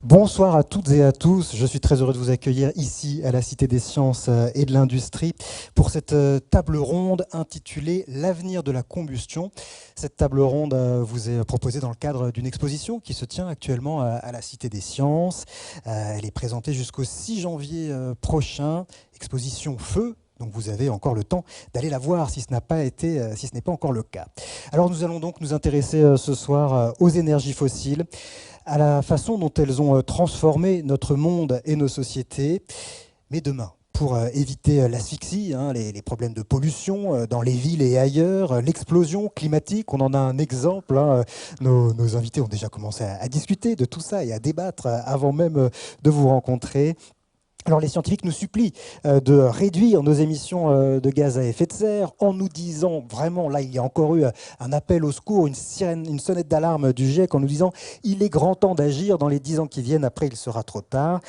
Bonsoir à toutes et à tous, je suis très heureux de vous accueillir ici à la Cité des Sciences et de l'Industrie pour cette table ronde intitulée L'avenir de la combustion. Cette table ronde vous est proposée dans le cadre d'une exposition qui se tient actuellement à la Cité des Sciences. Elle est présentée jusqu'au 6 janvier prochain, exposition Feu. Donc vous avez encore le temps d'aller la voir si ce n'a pas été, si ce n'est pas encore le cas. Alors nous allons donc nous intéresser ce soir aux énergies fossiles, à la façon dont elles ont transformé notre monde et nos sociétés. Mais demain, pour éviter l'asphyxie, les problèmes de pollution dans les villes et ailleurs, l'explosion climatique, on en a un exemple. Nos invités ont déjà commencé à discuter de tout ça et à débattre avant même de vous rencontrer. Alors les scientifiques nous supplient de réduire nos émissions de gaz à effet de serre en nous disant, vraiment, là il y a encore eu un appel au secours, une sirène, une sonnette d'alarme du GIEC en nous disant il est grand temps d'agir dans les 10 ans qui viennent, après il sera trop tard.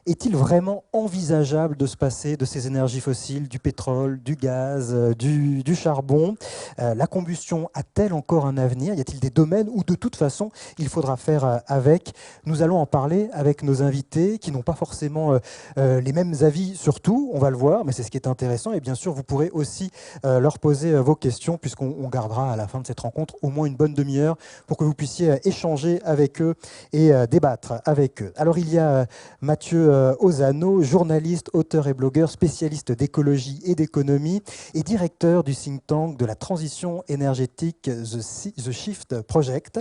Est-il vraiment envisageable de se passer de ces énergies fossiles, du pétrole, du gaz, du charbon? La combustion a-t-elle encore un avenir? Y a-t-il des domaines où de toute façon il faudra faire avec? Nous allons en parler avec nos invités qui n'ont pas forcément les mêmes avis sur tout, on va le voir, mais c'est ce qui est intéressant. Et bien sûr, vous pourrez aussi leur poser vos questions, puisqu'on gardera à la fin de cette rencontre au moins une bonne demi-heure pour que vous puissiez échanger avec eux et débattre avec eux. Alors il y a Mathieu Ozano, journaliste, auteur et blogueur, spécialiste d'écologie et d'économie et directeur du think tank de la transition énergétique The Shift Project.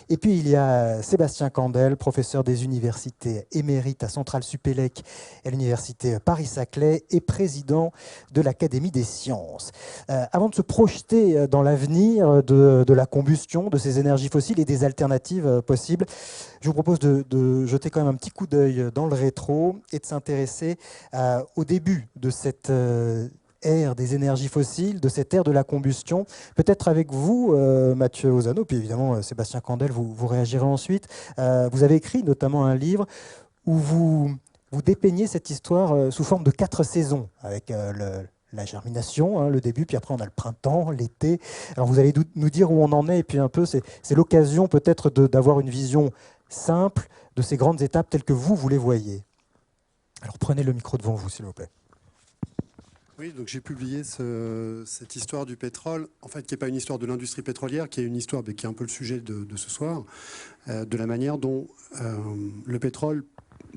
Et puis il y a Sébastien Candel, professeur des universités émérite à Centrale Supélec à l'université Paris-Saclay et président de l'Académie des sciences. Avant de se projeter dans l'avenir de la combustion, de ces énergies fossiles et des alternatives possibles, je vous propose de jeter quand même un petit coup d'œil dans le rétro et de s'intéresser au début de cette ère des énergies fossiles, de cette ère de la combustion. Peut-être avec vous, Mathieu Ozano, puis évidemment Sébastien Candel, vous réagirez ensuite. Vous avez écrit notamment un livre où vous dépeignez cette histoire sous forme de 4 saisons, avec la germination, le début, puis après on a le printemps, l'été. Alors vous allez nous dire où on en est, et puis un peu, c'est l'occasion peut-être d'avoir une vision simple de ces grandes étapes telles que vous les voyez. Alors prenez le micro devant vous, s'il vous plaît. Oui, donc j'ai publié cette histoire du pétrole, en fait, qui n'est pas une histoire de l'industrie pétrolière, qui est une histoire qui est un peu le sujet de ce soir, de la manière dont le pétrole,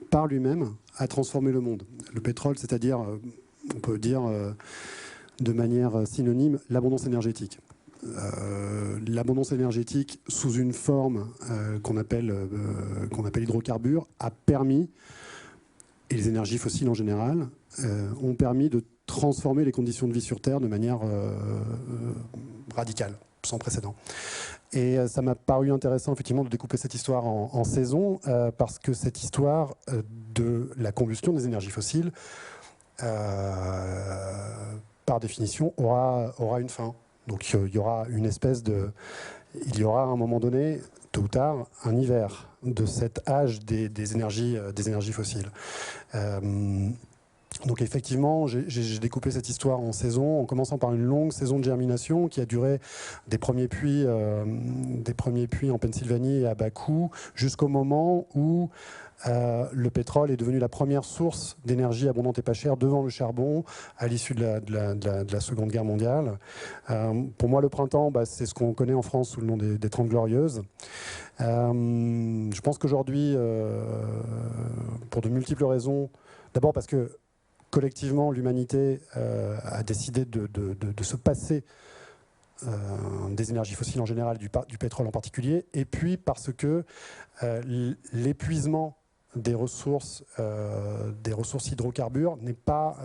par lui-même, a transformé le monde. Le pétrole, c'est-à-dire, on peut dire de manière synonyme, l'abondance énergétique. L'abondance énergétique sous une forme qu'on appelle hydrocarbures a permis, et les énergies fossiles en général, ont permis de transformer les conditions de vie sur Terre de manière radicale, sans précédent. Et ça m'a paru intéressant effectivement de découper cette histoire en saisons, parce que cette histoire de la combustion des énergies fossiles, par définition, aura une fin. Donc il y aura une espèce de... Il y aura à un moment donné, tôt ou tard, un hiver de cet âge des énergies fossiles. Donc effectivement, j'ai découpé cette histoire en saisons, en commençant par une longue saison de germination qui a duré des premiers puits en Pennsylvanie et à Bakou, jusqu'au moment où le pétrole est devenu la première source d'énergie abondante et pas chère devant le charbon à l'issue de la Seconde Guerre mondiale. Pour moi, le printemps, c'est ce qu'on connaît en France sous le nom des 30 Glorieuses. Je pense qu'aujourd'hui, pour de multiples raisons, d'abord parce que collectivement, l'humanité a décidé de se passer des énergies fossiles en général, du pétrole en particulier, et puis parce que l'épuisement des ressources hydrocarbures n'est pas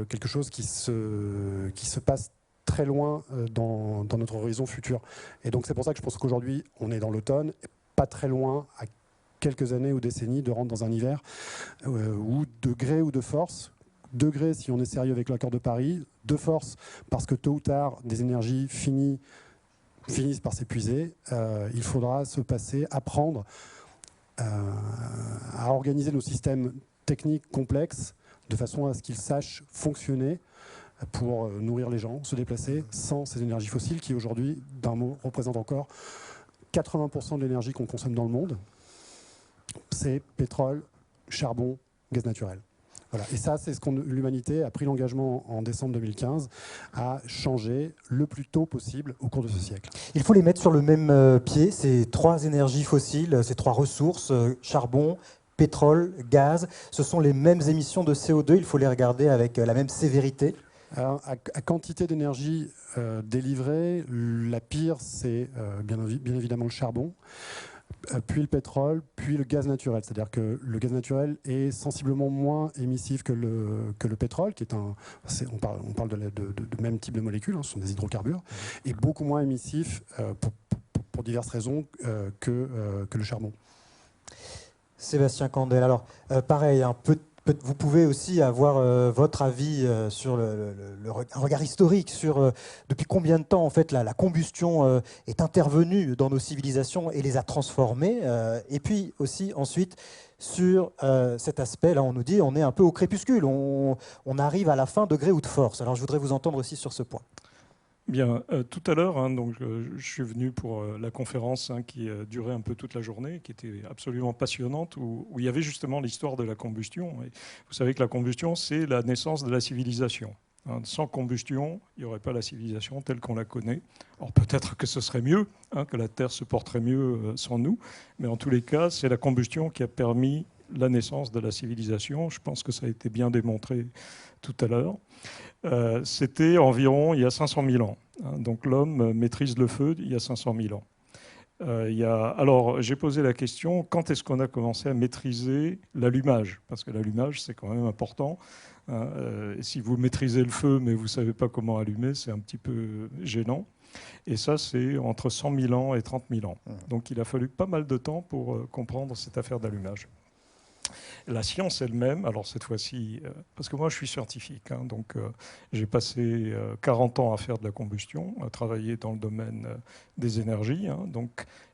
quelque chose qui se passe très loin dans notre horizon futur. Et donc c'est pour ça que je pense qu'aujourd'hui, on est dans l'automne, pas très loin, à quelques années ou décennies, de rentrer dans un hiver où, de gré ou de force, de gré si on est sérieux avec l'accord de Paris, de force parce que tôt ou tard, des énergies finissent par s'épuiser, il faudra se passer, apprendre à organiser nos systèmes techniques complexes de façon à ce qu'ils sachent fonctionner pour nourrir les gens, se déplacer sans ces énergies fossiles qui aujourd'hui, d'un mot, représentent encore 80% de l'énergie qu'on consomme dans le monde. c'est pétrole, charbon, gaz naturel. Voilà. Et ça, c'est ce que l'humanité a pris l'engagement en décembre 2015 à changer le plus tôt possible au cours de ce siècle. Il faut les mettre sur le même pied, ces trois énergies fossiles, ces trois ressources, charbon, pétrole, gaz, ce sont les mêmes émissions de CO2, il faut les regarder avec la même sévérité. Alors, à quantité d'énergie délivrée, la pire, c'est bien évidemment le charbon, puis le pétrole, puis le gaz naturel. C'est-à-dire que le gaz naturel est sensiblement moins émissif que le pétrole, qui est on parle de même type de molécules, hein, ce sont des hydrocarbures, et beaucoup moins émissif pour diverses raisons que le charbon. Sébastien Candel, alors pareil, vous pouvez aussi avoir votre avis sur un regard historique sur depuis combien de temps en fait la combustion est intervenue dans nos civilisations et les a transformées, et puis aussi ensuite sur cet aspect, là on nous dit on est un peu au crépuscule, on arrive à la fin de gré ou de force. Alors je voudrais vous entendre aussi sur ce point. Bien, tout à l'heure, donc, je suis venu pour la conférence qui durait un peu toute la journée, qui était absolument passionnante, où il y avait justement l'histoire de la combustion. Et vous savez que la combustion, c'est la naissance de la civilisation. Sans combustion, il n'y aurait pas la civilisation telle qu'on la connaît. Alors peut-être que ce serait mieux, que la Terre se porterait mieux sans nous, mais en tous les cas, c'est la combustion qui a permis la naissance de la civilisation. Je pense que ça a été bien démontré tout à l'heure. C'était environ il y a 500 000 ans. Donc l'homme maîtrise le feu il y a 500 000 ans. Alors j'ai posé la question, quand est-ce qu'on a commencé à maîtriser l'allumage? Parce que l'allumage, c'est quand même important. Si vous maîtrisez le feu, mais vous ne savez pas comment allumer, c'est un petit peu gênant. Et ça, c'est entre 100 000 ans et 30 000 ans. Donc il a fallu pas mal de temps pour comprendre cette affaire d'allumage. La science elle-même, alors cette fois-ci, parce que moi je suis scientifique, donc j'ai passé 40 ans à faire de la combustion, à travailler dans le domaine des énergies,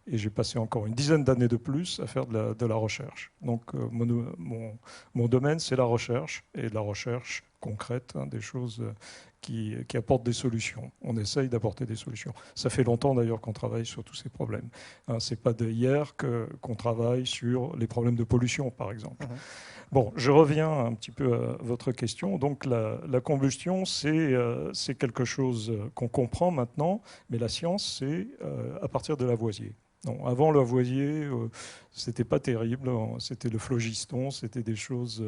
et j'ai passé encore une dizaine d'années de plus à faire de la recherche. Donc mon domaine, c'est la recherche, et de la recherche concrète, des choses qui apportent des solutions. On essaye d'apporter des solutions. Ça fait longtemps d'ailleurs qu'on travaille sur tous ces problèmes. C'est pas d'hier qu'on travaille sur les problèmes de pollution, par exemple. Bon, je reviens un petit peu à votre question. Donc la combustion, c'est quelque chose qu'on comprend maintenant, mais la science, c'est à partir de Lavoisier. Non, avant Lavoisier, c'était pas terrible. C'était le phlogiston, c'était des choses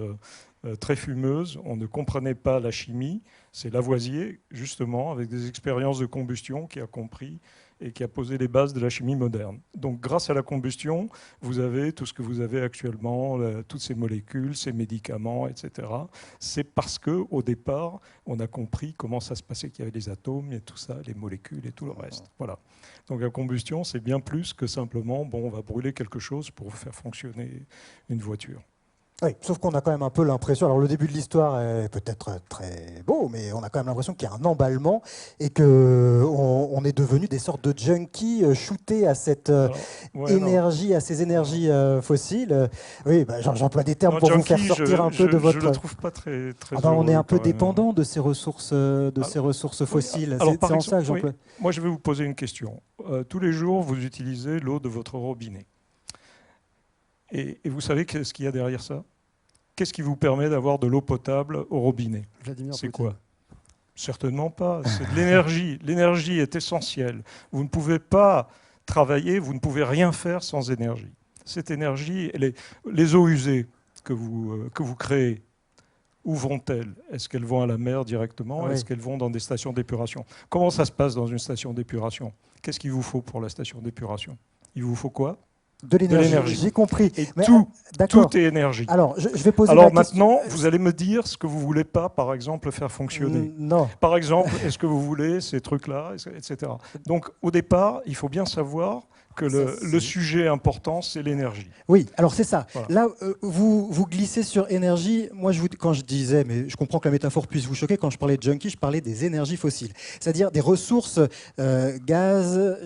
très fumeuses. On ne comprenait pas la chimie. C'est Lavoisier, justement, avec des expériences de combustion, qui a compris et qui a posé les bases de la chimie moderne. Donc, grâce à la combustion, vous avez tout ce que vous avez actuellement, toutes ces molécules, ces médicaments, etc. C'est parce qu'au départ, on a compris comment ça se passait, qu'il y avait les atomes et tout ça, les molécules et tout le reste. Voilà. Donc, la combustion, c'est bien plus que simplement, on va brûler quelque chose pour faire fonctionner une voiture. Oui, sauf qu'on a quand même un peu l'impression, alors le début de l'histoire est peut-être très beau, mais on a quand même l'impression qu'il y a un emballement et qu'on est devenu des sortes de junkies shootés à cette énergie, à ces énergies fossiles. Oui, j'emploie des termes pour vous faire sortir un peu de votre... Je ne le trouve pas très on est un peu dépendant de ces ressources, fossiles. Alors, c'est en ça que j'emploie. Moi, je vais vous poser une question. Tous les jours, vous utilisez l'eau de votre robinet. Et vous savez ce qu'il y a derrière ça? Qu'est-ce qui vous permet d'avoir de l'eau potable au robinet? C'est quoi? Certainement pas. C'est de l'énergie. L'énergie est essentielle. Vous ne pouvez pas travailler, vous ne pouvez rien faire sans énergie. Cette énergie, les eaux usées que vous créez, où vont-elles? Est-ce qu'elles vont à la mer directement? Est-ce qu'elles vont dans des stations d'épuration? Comment ça se passe dans une station d'épuration? Qu'est-ce qu'il vous faut pour la station d'épuration? Il vous faut quoi? De l'énergie, j'ai compris. Et tout est énergie. Alors, je vais poser Alors maintenant, vous allez me dire ce que vous ne voulez pas, par exemple, faire fonctionner. Non. Par exemple, est-ce que vous voulez ces trucs-là, etc. Donc, au départ, il faut bien savoir que le sujet important, c'est l'énergie. Oui, alors c'est ça. Voilà. Là, vous glissez sur énergie. Moi, quand je disais, mais je comprends que la métaphore puisse vous choquer, quand je parlais de junkie, je parlais des énergies fossiles. C'est-à-dire des ressources gaz,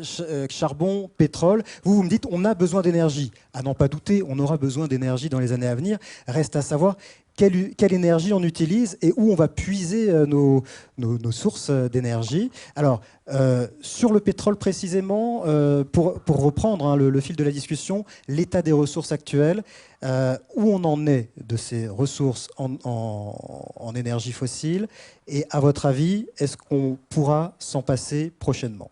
charbon, pétrole. Vous me dites, on a besoin d'énergie. À n'en pas douter, on aura besoin d'énergie dans les années à venir. Reste à savoir quelle énergie on utilise et où on va puiser nos sources d'énergie. Alors, sur le pétrole précisément, pour reprendre hein, le fil de la discussion, l'état des ressources actuelles, où on en est de ces ressources en énergie fossile, et à votre avis, est-ce qu'on pourra s'en passer prochainement ?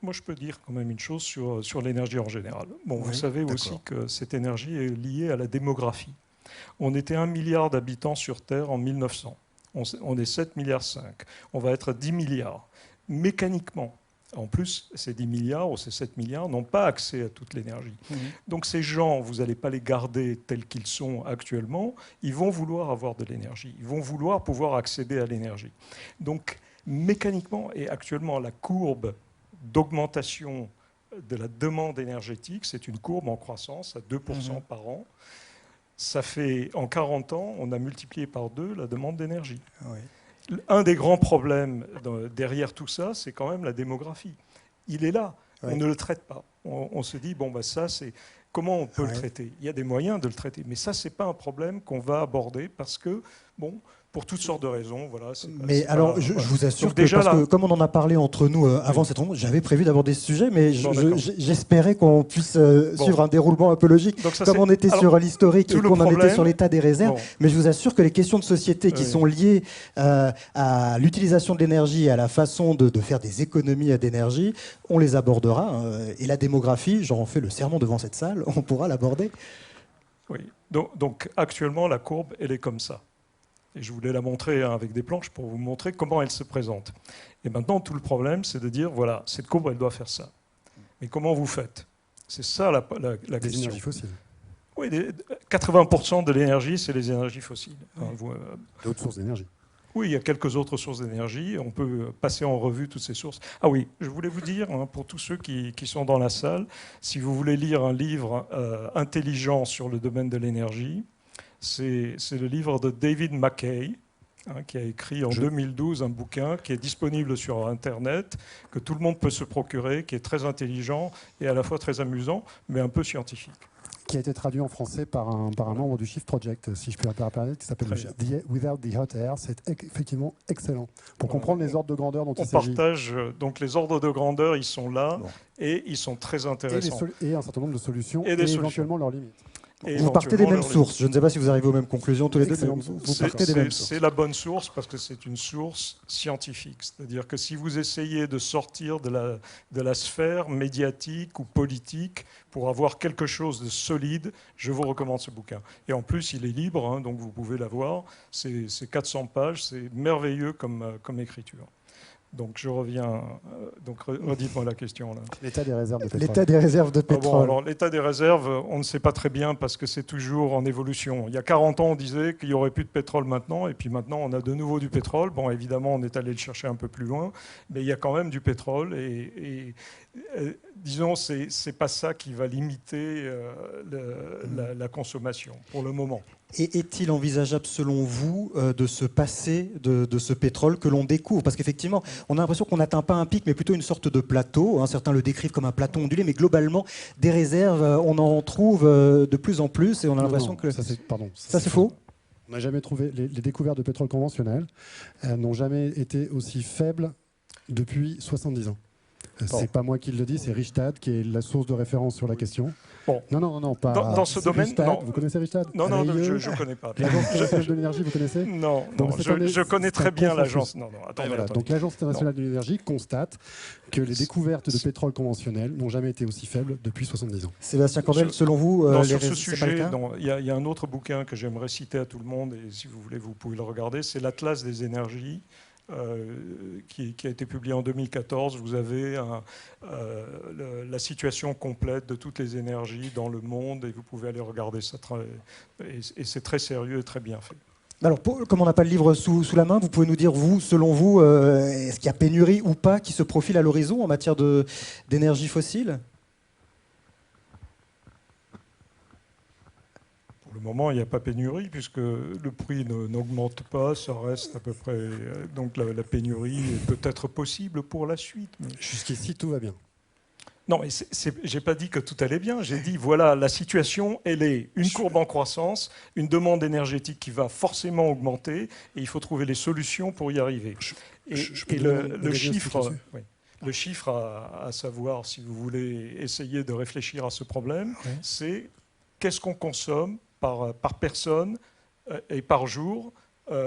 Moi, je peux dire quand même une chose sur l'énergie en général. Bon, vous savez aussi que cette énergie est liée à la démographie. On était 1 milliard d'habitants sur Terre en 1900. On est 7,5 milliards. On va être 10 milliards. Mécaniquement, en plus, ces 10 milliards ou ces 7 milliards n'ont pas accès à toute l'énergie. Donc ces gens, vous n'allez pas les garder tels qu'ils sont actuellement. Ils vont vouloir avoir de l'énergie. Ils vont vouloir pouvoir accéder à l'énergie. Donc mécaniquement, et actuellement, la courbe d'augmentation de la demande énergétique, c'est une courbe en croissance à 2% par an. Ça fait, en 40 ans, on a multiplié par 2 la demande d'énergie. Oui. Un des grands problèmes derrière tout ça, c'est quand même la démographie. Il est là, on ne le traite pas. On se dit, bon, bah, ça, c'est... Comment on peut le traiter ? Il y a des moyens de le traiter, mais ça, ce n'est pas un problème qu'on va aborder parce que, bon... pour toutes sortes de raisons. Voilà, mais alors, je vous assure que, déjà, parce que comme on en a parlé entre nous avant cette rencontre, j'avais prévu d'aborder ce sujet, mais j'espérais qu'on puisse suivre un déroulement un peu logique, comme on était sur l'historique et qu'on en était sur l'état des réserves. Mais je vous assure que les questions de société qui sont liées à l'utilisation de l'énergie et à la façon de faire des économies d'énergie, on les abordera. Et la démographie, j'en fais le serment devant cette salle, on pourra l'aborder. Oui, donc actuellement, la courbe, elle est comme ça. Et je voulais la montrer avec des planches pour vous montrer comment elle se présente. Et maintenant, tout le problème, c'est de dire, voilà, cette courbe, elle doit faire ça. Mais comment vous faites ? C'est ça la question. Des énergies fossiles. Oui, 80% de l'énergie, c'est les énergies fossiles. D'autres sources d'énergie. Oui, il y a quelques autres sources d'énergie. On peut passer en revue toutes ces sources. Ah oui, je voulais vous dire, hein, pour tous ceux qui sont dans la salle, si vous voulez lire un livre intelligent sur le domaine de l'énergie, c'est le livre de David McKay, hein, qui a écrit en 2012 un bouquin qui est disponible sur Internet, que tout le monde peut se procurer, qui est très intelligent et à la fois très amusant, mais un peu scientifique. Qui a été traduit en français par un membre du Shift Project, si je peux me permettre, qui s'appelle Without the Hot Air. C'est effectivement excellent pour comprendre les ordres de grandeur dont il s'agit. On partage, donc les ordres de grandeur, ils sont là et ils sont très intéressants. Et un certain nombre de solutions et éventuellement leurs limites. Vous partez des mêmes sources. Je ne sais pas si vous arrivez aux mêmes conclusions tous les deux, mais vous partez des mêmes sources. C'est la bonne source parce que c'est une source scientifique. C'est-à-dire que si vous essayez de sortir de la sphère médiatique ou politique pour avoir quelque chose de solide, je vous recommande ce bouquin. Et en plus, il est libre, hein, donc vous pouvez l'avoir. C'est 400 pages, c'est merveilleux comme écriture. Donc je reviens. Donc redites-moi la question là. L'état des réserves de pétrole. L'état des réserves de pétrole. Alors l'état des réserves, on ne sait pas très bien parce que c'est toujours en évolution. Il y a 40 ans, on disait qu'il n'y aurait plus de pétrole maintenant, et puis maintenant on a de nouveau du pétrole. Bon, évidemment, on est allé le chercher un peu plus loin, mais il y a quand même du pétrole et disons, c'est pas ça qui va limiter la consommation pour le moment. Et est-il envisageable, selon vous, de se passer de ce pétrole que l'on découvre ? Parce qu'effectivement, on a l'impression qu'on n'atteint pas un pic, mais plutôt une sorte de plateau. Hein. Certains le décrivent comme un plateau ondulé, mais globalement, des réserves, on en trouve de plus en plus, et on a l'impression que... Ça, c'est faux. On n'a jamais trouvé... Les découvertes de pétrole conventionnel n'ont jamais été aussi faibles depuis 70 ans. C'est pas moi qui le dis, c'est Rystad qui est la source de référence sur la question. Bon. Non, pas dans ce domaine. Rystad, non. Vous connaissez Rystad? Non, je ne connais pas. L'Agence internationale de l'énergie, vous connaissez? Non, je connais très bien l'agence. Attendez. Donc l'Agence internationale de l'énergie constate que les découvertes de pétrole conventionnel n'ont jamais été aussi faibles depuis 70 ans. Sébastien Candel, selon vous, sur ce sujet, il y a un autre bouquin que j'aimerais citer à tout le monde, et si vous voulez, vous pouvez le regarder, c'est l'Atlas des énergies. Qui a été publié en 2014. Vous avez la situation complète de toutes les énergies dans le monde et vous pouvez aller regarder ça. Et c'est très sérieux et très bien fait. Alors, comme on n'a pas le livre sous la main, vous pouvez nous dire, vous, selon vous, est-ce qu'il y a pénurie ou pas qui se profile à l'horizon en matière d'énergie fossile ? Pour le moment, il n'y a pas pénurie puisque le prix n'augmente pas, ça reste à peu près... Donc la pénurie est peut-être possible pour la suite. Mais... Jusqu'ici, tout va bien. Non, mais j'ai pas dit que tout allait bien. J'ai dit, voilà, la situation, elle est une courbe en croissance, une demande énergétique qui va forcément augmenter, et il faut trouver les solutions pour y arriver. Et le chiffre, oui, le chiffre à savoir, si vous voulez essayer de réfléchir à ce problème, Oui. c'est qu'est-ce qu'on consomme par personne et par jour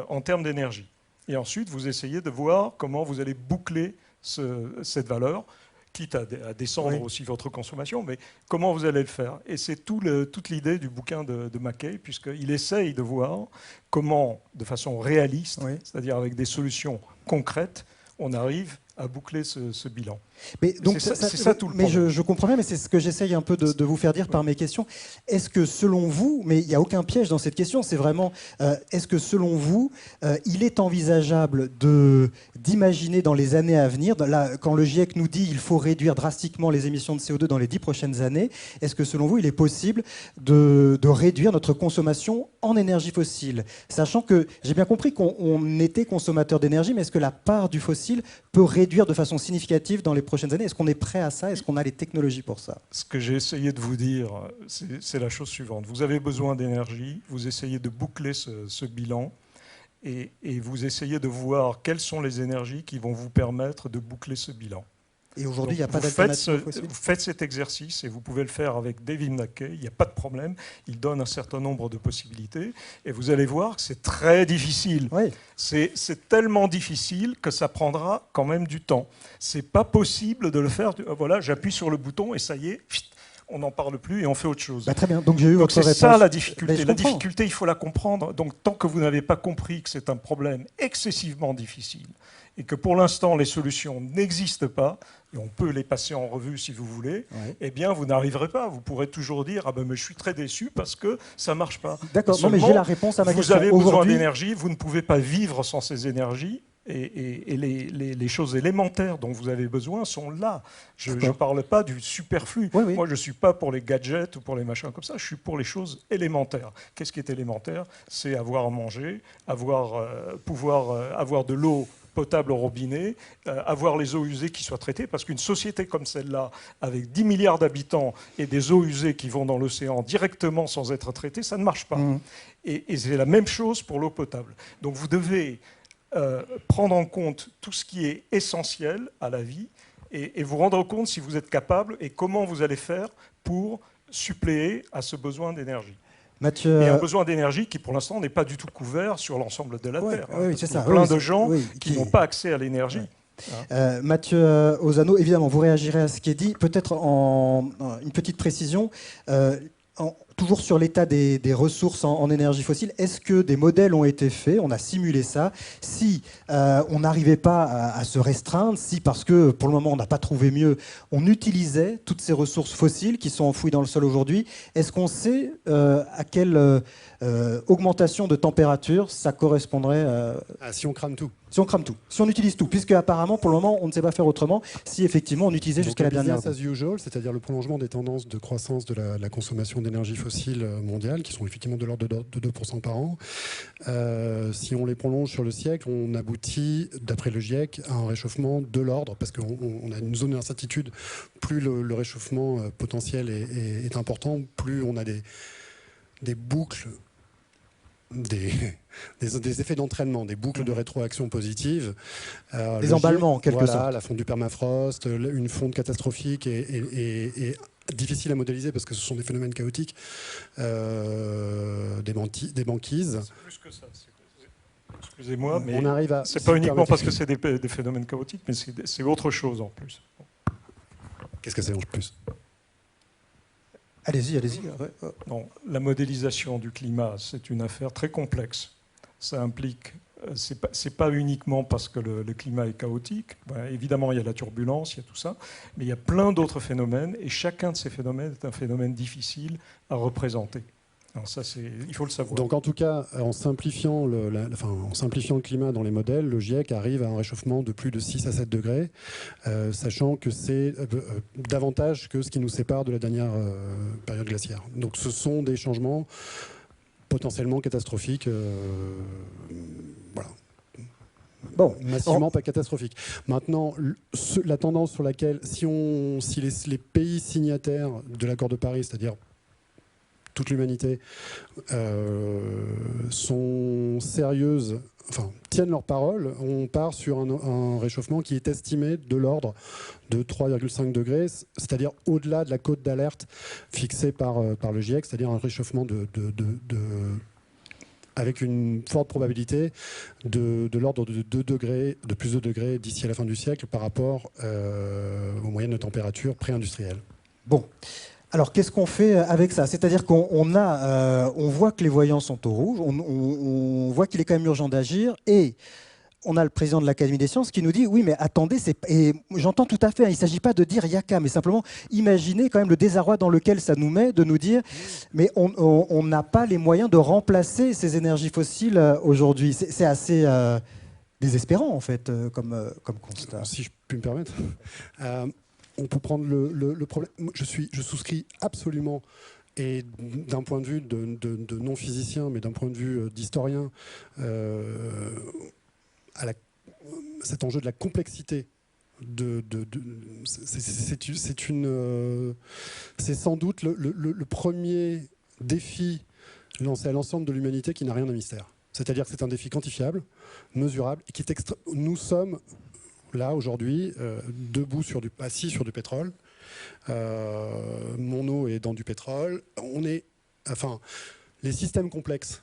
en termes d'énergie. Et ensuite, vous essayez de voir comment vous allez boucler cette valeur, quitte à descendre aussi votre consommation, mais comment vous allez le faire. Et c'est toute l'idée du bouquin de Mackay, puisqu'il essaye de voir comment, de façon réaliste, c'est-à-dire avec des solutions concrètes, on arrive à boucler ce bilan. Mais donc c'est ça tout le mais problème. je comprends bien, mais c'est ce que j'essaye un peu de vous faire dire par mes questions. Est-ce que selon vous, mais il n'y a aucun piège dans cette question, c'est vraiment, est-ce que selon vous, il est envisageable d'imaginer dans les années à venir, là, quand le GIEC nous dit qu'il faut réduire drastiquement les émissions de CO2 dans les 10 prochaines années, est-ce que selon vous, il est possible de réduire notre consommation en énergie fossile? Sachant que j'ai bien compris qu'on était consommateur d'énergie, mais est-ce que la part du fossile peut réduire de façon significative dans les prochaines années? Est-ce qu'on est prêt à ça? Est-ce qu'on a les technologies pour ça? Ce que j'ai essayé de vous dire, c'est la chose suivante. Vous avez besoin d'énergie, vous essayez de boucler ce bilan et vous essayez de voir quelles sont les énergies qui vont vous permettre de boucler ce bilan. Et aujourd'hui, il n'y a pas d'alternative fossile. Vous faites cet exercice et vous pouvez le faire avec David Mackay, il n'y a pas de problème. Il donne un certain nombre de possibilités et vous allez voir que c'est très difficile. Oui. C'est tellement difficile que ça prendra quand même du temps. C'est pas possible de le faire. Voilà, j'appuie sur le bouton et ça y est, on n'en parle plus et on fait autre chose. Bah, très bien. Donc j'ai eu votre réponse. C'est ça la difficulté. La difficulté, il faut la comprendre. Donc tant que vous n'avez pas compris que c'est un problème excessivement difficile et que pour l'instant les solutions n'existent pas, et on peut les passer en revue si vous voulez, eh bien vous n'arriverez pas. Vous pourrez toujours dire ah ben mais je suis très déçu parce que ça marche pas. D'accord. Non mais j'ai la réponse à ma question. Vous avez besoin d'énergie. Vous ne pouvez pas vivre sans ces énergies. Et les choses élémentaires dont vous avez besoin sont là. Je ne parle pas du superflu. Oui, oui. Moi, je ne suis pas pour les gadgets ou pour les machins comme ça. Je suis pour les choses élémentaires. Qu'est-ce qui est élémentaire? C'est avoir à manger, pouvoir avoir de l'eau potable au robinet, avoir les eaux usées qui soient traitées, parce qu'une société comme celle-là, avec 10 milliards d'habitants et des eaux usées qui vont dans l'océan directement sans être traitées, ça ne marche pas. Et c'est la même chose pour l'eau potable. Donc vous devez prendre en compte tout ce qui est essentiel à la vie et vous rendre compte si vous êtes capable et comment vous allez faire pour suppléer à ce besoin d'énergie. Mathieu... Et un besoin d'énergie qui, pour l'instant, n'est pas du tout couvert sur l'ensemble de la Terre. Oui, c'est ça. Il y a plein de gens qui n'ont pas accès à l'énergie. Mathieu Ozano, évidemment, vous réagirez à ce qui est dit. Peut-être en une petite précision. Toujours sur l'état des ressources en énergie fossile, est-ce que des modèles ont été faits? On a simulé ça. Si on n'arrivait pas à se restreindre, si parce que pour le moment on n'a pas trouvé mieux, on utilisait toutes ces ressources fossiles qui sont enfouies dans le sol aujourd'hui, est-ce qu'on sait à quelle augmentation de température ça correspondrait si on crame tout. Si on crame tout, si on utilise tout, puisque apparemment pour le moment on ne sait pas faire autrement, si effectivement on utilisait jusqu'à la dernière. Business as usual, c'est-à-dire le prolongement des tendances de croissance de la consommation d'énergie fossile mondiale, qui sont effectivement de l'ordre de 2% par an. Si on les prolonge sur le siècle, on aboutit, d'après le GIEC, à un réchauffement de l'ordre, parce qu'on a une zone d'incertitude. Plus le réchauffement potentiel est important, plus on a des boucles, des effets d'entraînement, des boucles de rétroaction positive. Des emballements, en quelque sorte. La fonte du permafrost, une fonte catastrophique et difficile à modéliser parce que ce sont des phénomènes chaotiques, des banquises. C'est plus que ça. Excusez-moi, mais c'est pas uniquement parce que c'est des phénomènes chaotiques, mais c'est autre chose en plus. Qu'est-ce que c'est en plus? Allez-y. Non, la modélisation du climat, c'est une affaire très complexe. Ça implique, c'est pas uniquement parce que le climat est chaotique. Évidemment, il y a la turbulence, il y a tout ça, mais il y a plein d'autres phénomènes, et chacun de ces phénomènes est un phénomène difficile à représenter. Alors ça, il faut le savoir. Donc en tout cas, en simplifiant le climat dans les modèles, le GIEC arrive à un réchauffement de plus de 6 à 7 degrés, sachant que c'est davantage que ce qui nous sépare de la dernière période glaciaire. Donc ce sont des changements potentiellement catastrophiques. Voilà. Bon, massivement pas catastrophique. Maintenant, la tendance sur laquelle, si les pays signataires de l'accord de Paris, c'est-à-dire toute l'humanité, sont sérieuses, enfin, tiennent leur parole, on part sur un réchauffement qui est estimé de l'ordre de 3,5 degrés, c'est-à-dire au-delà de la cote d'alerte fixée par le GIEC, c'est-à-dire un réchauffement avec une forte probabilité de l'ordre de 2 degrés, de plus de 2 degrés d'ici à la fin du siècle par rapport aux moyennes de température pré-industrielles. Bon. Alors, qu'est-ce qu'on fait avec ça? C'est-à-dire qu'on on voit que les voyants sont au rouge, on voit qu'il est quand même urgent d'agir, et on a le président de l'Académie des sciences qui nous dit « Oui, mais attendez, et j'entends tout à fait, hein, il ne s'agit pas de dire « Yaka », mais simplement imaginer quand même le désarroi dans lequel ça nous met, de nous dire « Mais on n'a pas les moyens de remplacer ces énergies fossiles aujourd'hui. » C'est assez désespérant, en fait, comme constat. Si je puis me permettre. On peut prendre le problème. Je souscris absolument, et d'un point de vue de non-physicien, mais d'un point de vue d'historien, à cet enjeu de la complexité. C'est sans doute le premier défi lancé à l'ensemble de l'humanité qui n'a rien d'un mystère. C'est-à-dire que c'est un défi quantifiable, mesurable, et qui est nous sommes là aujourd'hui, debout assis sur du pétrole. Mon eau est dans du pétrole. Les systèmes complexes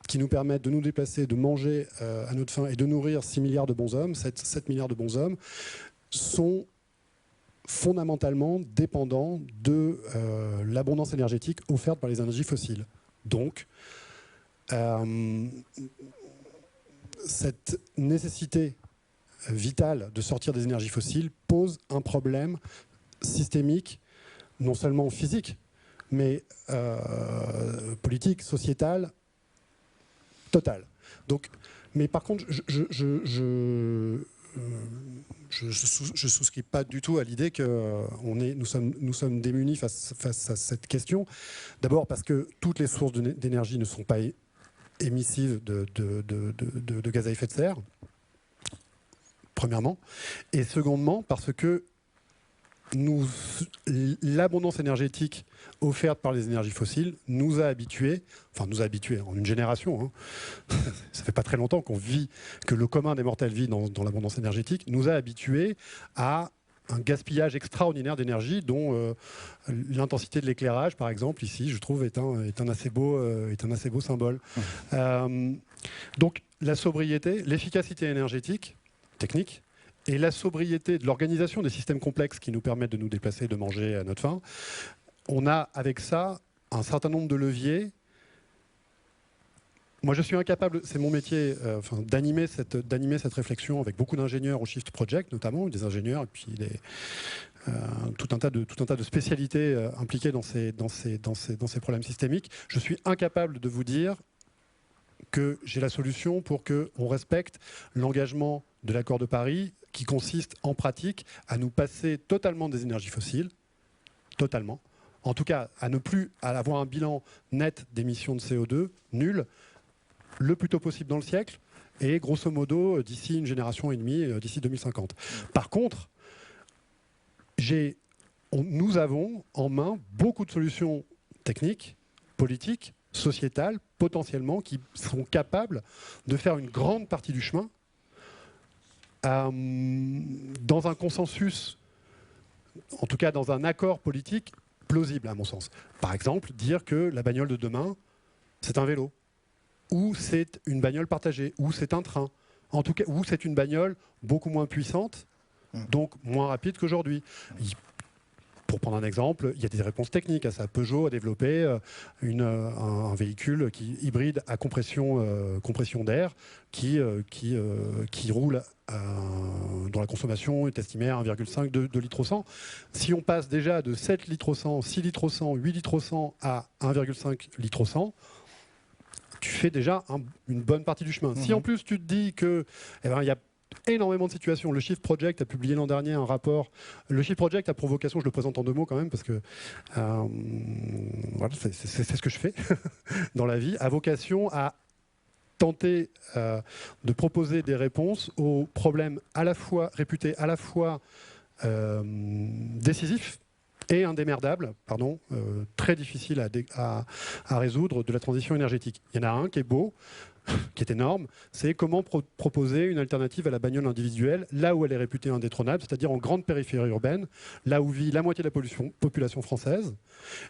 qui nous permettent de nous déplacer, de manger à notre faim et de nourrir 6 milliards de bonshommes, 7 milliards de bonshommes, sont fondamentalement dépendants de l'abondance énergétique offerte par les énergies fossiles. Donc, cette nécessité vitale de sortir des énergies fossiles pose un problème systémique, non seulement physique, mais politique, sociétal, total. Donc, mais par contre, je souscris pas du tout à l'idée que nous sommes démunis face à cette question. D'abord parce que toutes les sources d'énergie ne sont pas émissives de gaz à effet de serre. Premièrement, et secondement, parce que l'abondance énergétique offerte par les énergies fossiles nous a habitués en une génération, hein, ça fait pas très longtemps qu'on vit, que le commun des mortels vit dans l'abondance énergétique, nous a habitués à un gaspillage extraordinaire d'énergie dont l'intensité de l'éclairage, par exemple, ici, je trouve, est un assez beau symbole. Donc la sobriété, l'efficacité énergétique, technique, et la sobriété de l'organisation des systèmes complexes qui nous permettent de nous déplacer, de manger à notre faim, on a avec ça un certain nombre de leviers. Moi, je suis incapable, c'est mon métier, d'animer cette réflexion avec beaucoup d'ingénieurs au Shift Project, notamment, des ingénieurs, et puis tout un tas de spécialités impliquées dans ces problèmes systémiques. Je suis incapable de vous dire que j'ai la solution pour qu'on respecte l'engagement de l'accord de Paris, qui consiste en pratique à nous passer totalement des énergies fossiles, totalement, en tout cas à ne plus avoir un bilan net d'émissions de CO2, nul, le plus tôt possible dans le siècle, et grosso modo d'ici une génération et demie, d'ici 2050. Par contre, nous avons en main beaucoup de solutions techniques, politiques, sociétales, potentiellement, qui sont capables de faire une grande partie du chemin dans un consensus, en tout cas dans un accord politique plausible, à mon sens. Par exemple, dire que la bagnole de demain, c'est un vélo, ou c'est une bagnole partagée, ou c'est un train, en tout cas, ou c'est une bagnole beaucoup moins puissante, donc moins rapide qu'aujourd'hui. Pour prendre un exemple, il y a des réponses techniques à ça. Peugeot a développé un véhicule hybride à compression d'air qui roule, dont la consommation est estimée à 1,5 2 litres au 100. Si on passe déjà de 7 litres au 100, 6 litres au 100, 8 litres au 100 à 1,5 litres au 100, tu fais déjà une bonne partie du chemin. Si en plus tu te dis que il y a énormément de situations. Le Shift Project a publié l'an dernier un rapport. Le Shift Project a pour vocation, je le présente en 2 mots quand même, parce que voilà, c'est ce que je fais dans la vie, a vocation à tenter de proposer des réponses aux problèmes réputés à la fois décisifs et indémerdables, très difficiles à résoudre, de la transition énergétique. Il y en a un qui est beau, qui est énorme, c'est comment proposer une alternative à la bagnole individuelle, là où elle est réputée indétrônable, c'est-à-dire en grande périphérie urbaine, là où vit la moitié de la population française,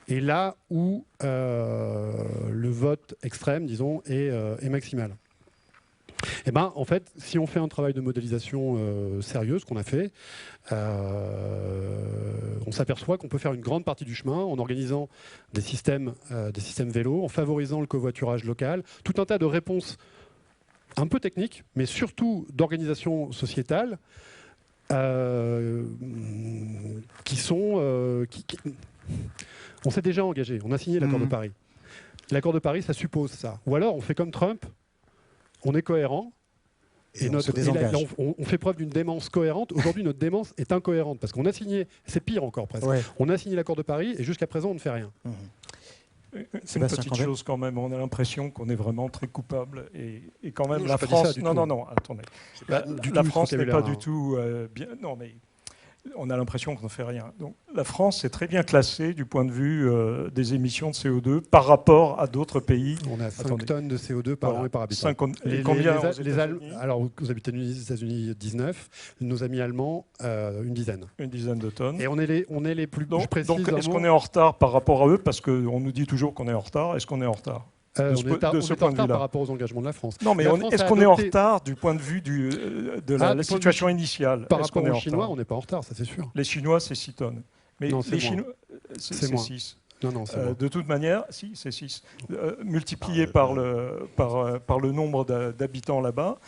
et là où le vote extrême, disons, est maximal. Et ben, en fait, si on fait un travail de modélisation sérieux, ce qu'on a fait, on s'aperçoit qu'on peut faire une grande partie du chemin en organisant des systèmes vélos, en favorisant le covoiturage local, tout un tas de réponses un peu techniques, mais surtout d'organisation sociétale, qui sont... on s'est déjà engagé, on a signé l'accord de Paris. L'accord de Paris, ça suppose ça. Ou alors, on fait comme Trump, on est cohérent, et on fait preuve d'une démence cohérente. Aujourd'hui, notre démence est incohérente, parce qu'on a signé, c'est pire encore presque, on a signé l'accord de Paris, et jusqu'à présent, on ne fait rien. C'est une petite chose quand même, on a l'impression qu'on est vraiment très coupable, et quand même la France... Non, attendez. La France n'est pas du tout bien... Non, mais... On a l'impression qu'on ne fait rien. Donc, la France est très bien classée du point de vue des émissions de CO2 par rapport à d'autres pays. On a 5 tonnes de CO2 par an et par habitant. Alors, vous habitez aux États-Unis, 19. Nos amis allemands, une dizaine. Une dizaine de tonnes. Et on est les plus précis. Donc, est-ce qu'on est en retard par rapport à eux? Parce qu'on nous dit toujours qu'on est en retard. Est-ce qu'on est en retard? On est en retard par rapport aux engagements de la France. Non, mais est-ce qu'on est en retard du point de vue de la situation initiale? Par rapport aux Chinois, on n'est pas en retard, ça c'est sûr. Les Chinois, c'est 6 tonnes. Mais non, les Chinois, c'est 6. Non, c'est moins. De toute manière, si, c'est 6. Multiplié par le nombre d'habitants là-bas,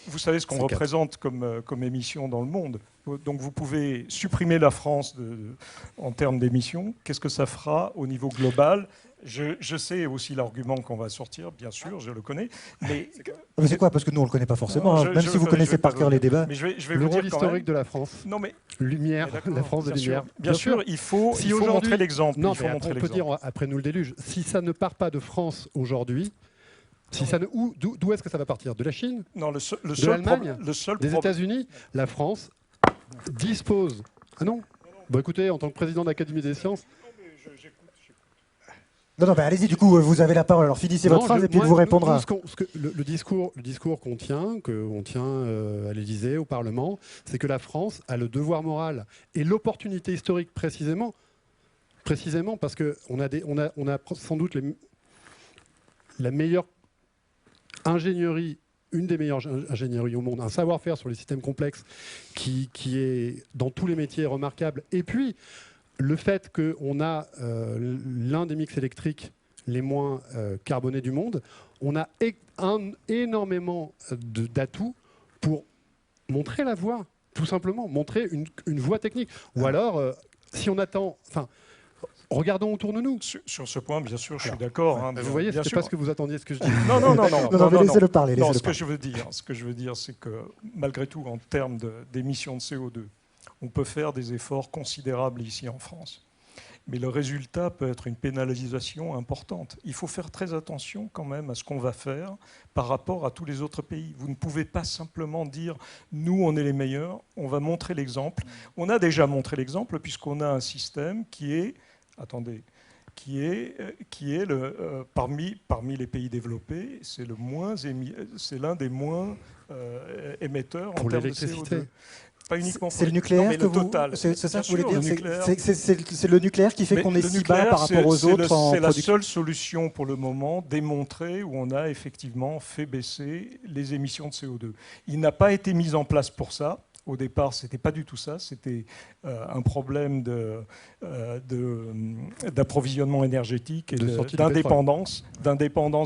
vous savez ce qu'on représente comme émissions dans le monde. Donc vous pouvez supprimer la France en termes d'émissions. Qu'est-ce que ça fera au niveau global? Je sais aussi l'argument qu'on va sortir, bien sûr, je le connais. Mais c'est quoi? Parce que nous, on ne le connaît pas forcément, même si vous connaissez par cœur les débats. Mais je vais le vous rôle dire historique de la France. Non, mais lumière, la France de lumière. Bien sûr, il faut montrer l'exemple. Non, mais on peut dire, après nous le déluge, si ça ne part pas de France aujourd'hui, d'où est-ce que ça va partir? De la Chine? Non, de l'Allemagne? Des États-Unis? La France dispose... Ah non? Bon, écoutez, en tant que président de l'Académie des sciences... Non, mais allez-y, du coup, vous avez la parole. Alors finissez votre phrase et puis il vous répondra. Le discours qu'on tient à l'Élysée, au Parlement, c'est que la France a le devoir moral et l'opportunité historique précisément parce qu'on a sans doute la meilleure ingénierie, une des meilleures ingénieries au monde, un savoir-faire sur les systèmes complexes qui est dans tous les métiers remarquable. Et puis, le fait qu'on a l'un des mix électriques les moins carbonés du monde, on a énormément d'atouts pour montrer la voie, tout simplement, montrer une voie technique. Ou alors, si on attend... Regardons autour de nous. Sur ce point, bien sûr, je suis d'accord. Vous voyez, ce n'est pas ce que vous attendiez, ce que je dis. Non, laissez-le parler. Non, ce que je veux dire, c'est que malgré tout, en termes d'émissions de CO2, on peut faire des efforts considérables ici en France. Mais le résultat peut être une pénalisation importante. Il faut faire très attention quand même à ce qu'on va faire par rapport à tous les autres pays. Vous ne pouvez pas simplement dire « nous, on est les meilleurs, on va montrer l'exemple ». On a déjà montré l'exemple puisqu'on a un système qui est... Attendez, qui est parmi les pays développés, c'est l'un des moins émetteurs en termes de CO2. Pas uniquement c'est le nucléaire que vous... C'est ça que vous voulez dire? C'est le nucléaire qui fait qu'on est si bas par rapport aux autres en C'est la seule solution pour le moment démontrée où on a effectivement fait baisser les émissions de CO2. Il n'a pas été mis en place pour ça. Au départ, ce n'était pas du tout ça. C'était un problème d'approvisionnement énergétique et d'indépendance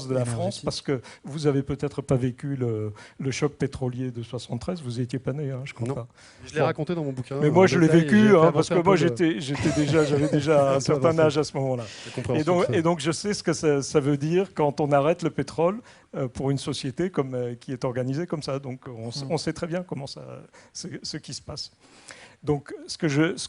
de la France, parce que vous n'avez peut-être pas vécu le choc pétrolier de 73. Vous n'étiez pas né, je crois pas. Je l'ai raconté dans mon bouquin. Mais moi, je l'ai vécu, parce que moi, j'avais déjà un certain âge à ce moment-là. Et donc, je sais ce que ça veut dire quand on arrête le pétrole pour une société qui est organisée comme ça. Donc, on sait très bien comment ce qui se passe. Donc, ce que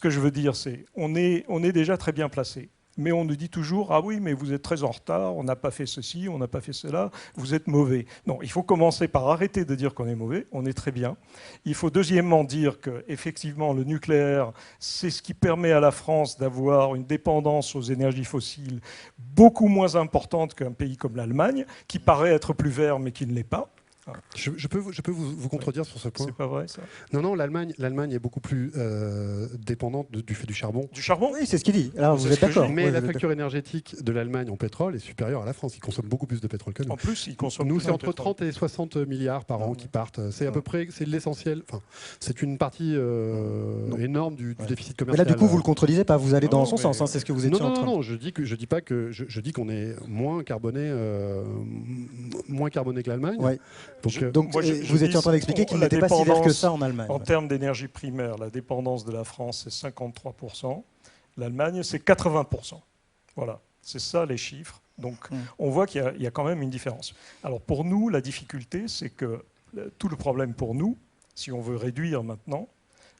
je veux dire, c'est on est déjà très bien placé. mais on nous dit toujours « Ah oui, mais vous êtes très en retard, on n'a pas fait ceci, on n'a pas fait cela, vous êtes mauvais ». Non, il faut commencer par arrêter de dire qu'on est mauvais, on est très bien. Il faut deuxièmement dire qu'effectivement, le nucléaire, c'est ce qui permet à la France d'avoir une dépendance aux énergies fossiles beaucoup moins importante qu'un pays comme l'Allemagne, qui paraît être plus vert, mais qui ne l'est pas. Je peux vous contredire sur ce point. C'est pas vrai, ça? Non, l'Allemagne est beaucoup plus dépendante du fait du charbon. Du charbon? Oui, c'est ce qu'il dit. Alors, vous êtes d'accord. Mais la facture énergétique de l'Allemagne en pétrole est supérieure à la France. Ils consomment beaucoup plus de pétrole que nous. En plus, ils consomment Nous, plus c'est de entre pétrole. 30 et 60 milliards par an qui partent. C'est à peu près, c'est l'essentiel. Enfin, c'est une partie énorme du déficit Mais commercial. là, du coup, vous le contredisez pas, vous allez dans Non, son mais- sens, hein, c'est ce que vous étiez en train de... Non, je dis qu'on est moins carboné que l'Allemagne. Ouais. Donc, Donc, Moi, je vous étiez en train d'expliquer qu'il la n'était pas si vert que dépendance ça en Allemagne. En termes d'énergie primaire, la dépendance de la France, c'est 53%. L'Allemagne, c'est 80%. Voilà, c'est ça les chiffres. Donc, on voit qu'il y a quand même une différence. Alors, pour nous, la difficulté, c'est que tout le problème pour nous, si on veut réduire maintenant,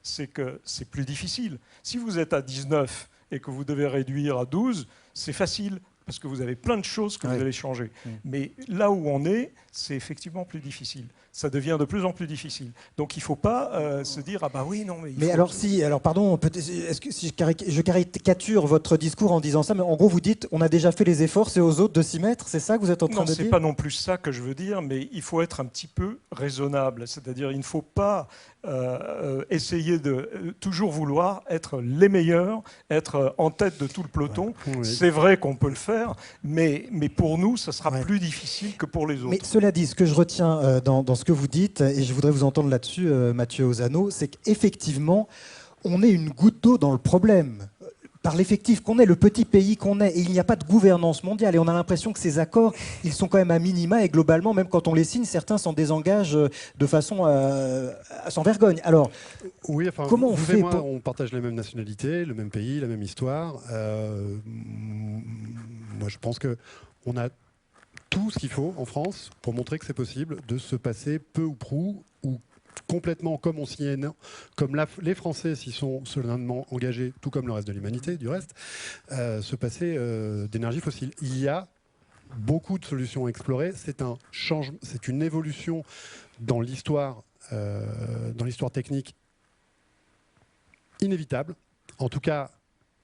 c'est que c'est plus difficile. Si vous êtes à 19 et que vous devez réduire à 12, c'est facile, parce que vous avez plein de choses que vous allez changer. Mais là où on est, c'est effectivement plus difficile. Ça devient de plus en plus difficile. Donc il ne faut pas se dire « Ah bah oui, non, mais… » Mais alors si, alors pardon, est-ce que si je caricature votre discours en disant ça, mais en gros vous dites on a déjà fait les efforts, c'est aux autres de s'y mettre, c'est ça que vous êtes en train Non, de c'est dire? pas non plus ça que je veux dire, mais il faut être un petit peu raisonnable. C'est-à-dire il ne faut pas essayer de toujours vouloir être les meilleurs, être en tête de tout le peloton. Oui. C'est vrai qu'on peut le faire, mais pour nous, ça sera plus difficile que pour les autres. Mais cela dit, ce que je retiens dans ce que vous dites, et je voudrais vous entendre là-dessus, Mathieu Ozano, c'est qu'effectivement, on est une goutte d'eau dans le problème. Par l'effectif qu'on est, le petit pays qu'on est, et il n'y a pas de gouvernance mondiale. Et on a l'impression que ces accords, ils sont quand même à minima, et globalement, même quand on les signe, certains s'en désengagent de façon sans vergogne. Alors, oui, enfin, comment on vous fait et moi, pour... on partage les mêmes nationalités, le même pays, la même histoire. Moi, je pense qu'on a tout ce qu'il faut en France pour montrer que c'est possible de se passer peu ou prou, ou complètement comme on s'y est, comme les Français s'y sont solennellement engagés, tout comme le reste de l'humanité, du reste, se passer d'énergie fossile. Il y a beaucoup de solutions à explorer. C'est un changement, c'est une évolution dans l'histoire technique inévitable. En tout cas,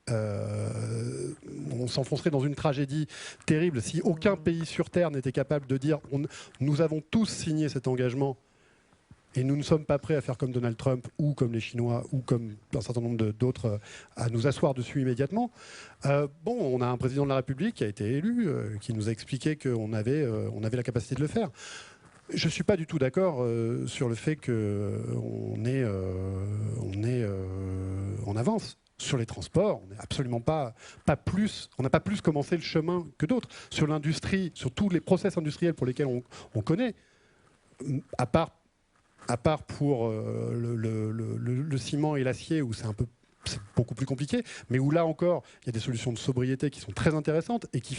on s'enfoncerait dans une tragédie terrible si aucun pays sur Terre n'était capable de dire nous avons tous signé cet engagement et nous ne sommes pas prêts à faire comme Donald Trump ou comme les Chinois ou comme un certain nombre d'autres à nous asseoir dessus immédiatement. On a un président de la République qui a été élu, qui nous a expliqué qu'on avait la capacité de le faire. Je ne suis pas du tout d'accord sur le fait qu'on est en avance. Sur les transports, on n'est absolument pas plus. On n'a pas plus commencé le chemin que d'autres. Sur l'industrie, sur tous les process industriels pour lesquels on connaît, à part pour le ciment et l'acier, où c'est beaucoup plus compliqué, mais où là encore, il y a des solutions de sobriété qui sont très intéressantes et qui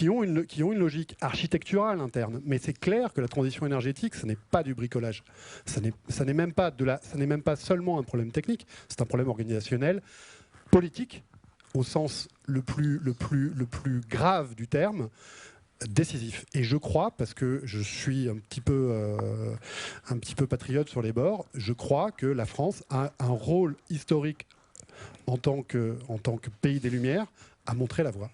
ont une logique architecturale interne. Mais c'est clair que la transition énergétique, ce n'est pas du bricolage. Ça n'est même pas seulement un problème technique, c'est un problème organisationnel, politique, au sens le plus grave du terme, décisif. Et je crois, parce que je suis un petit peu patriote sur les bords, je crois que la France a un rôle historique en tant que pays des Lumières à montrer la voie.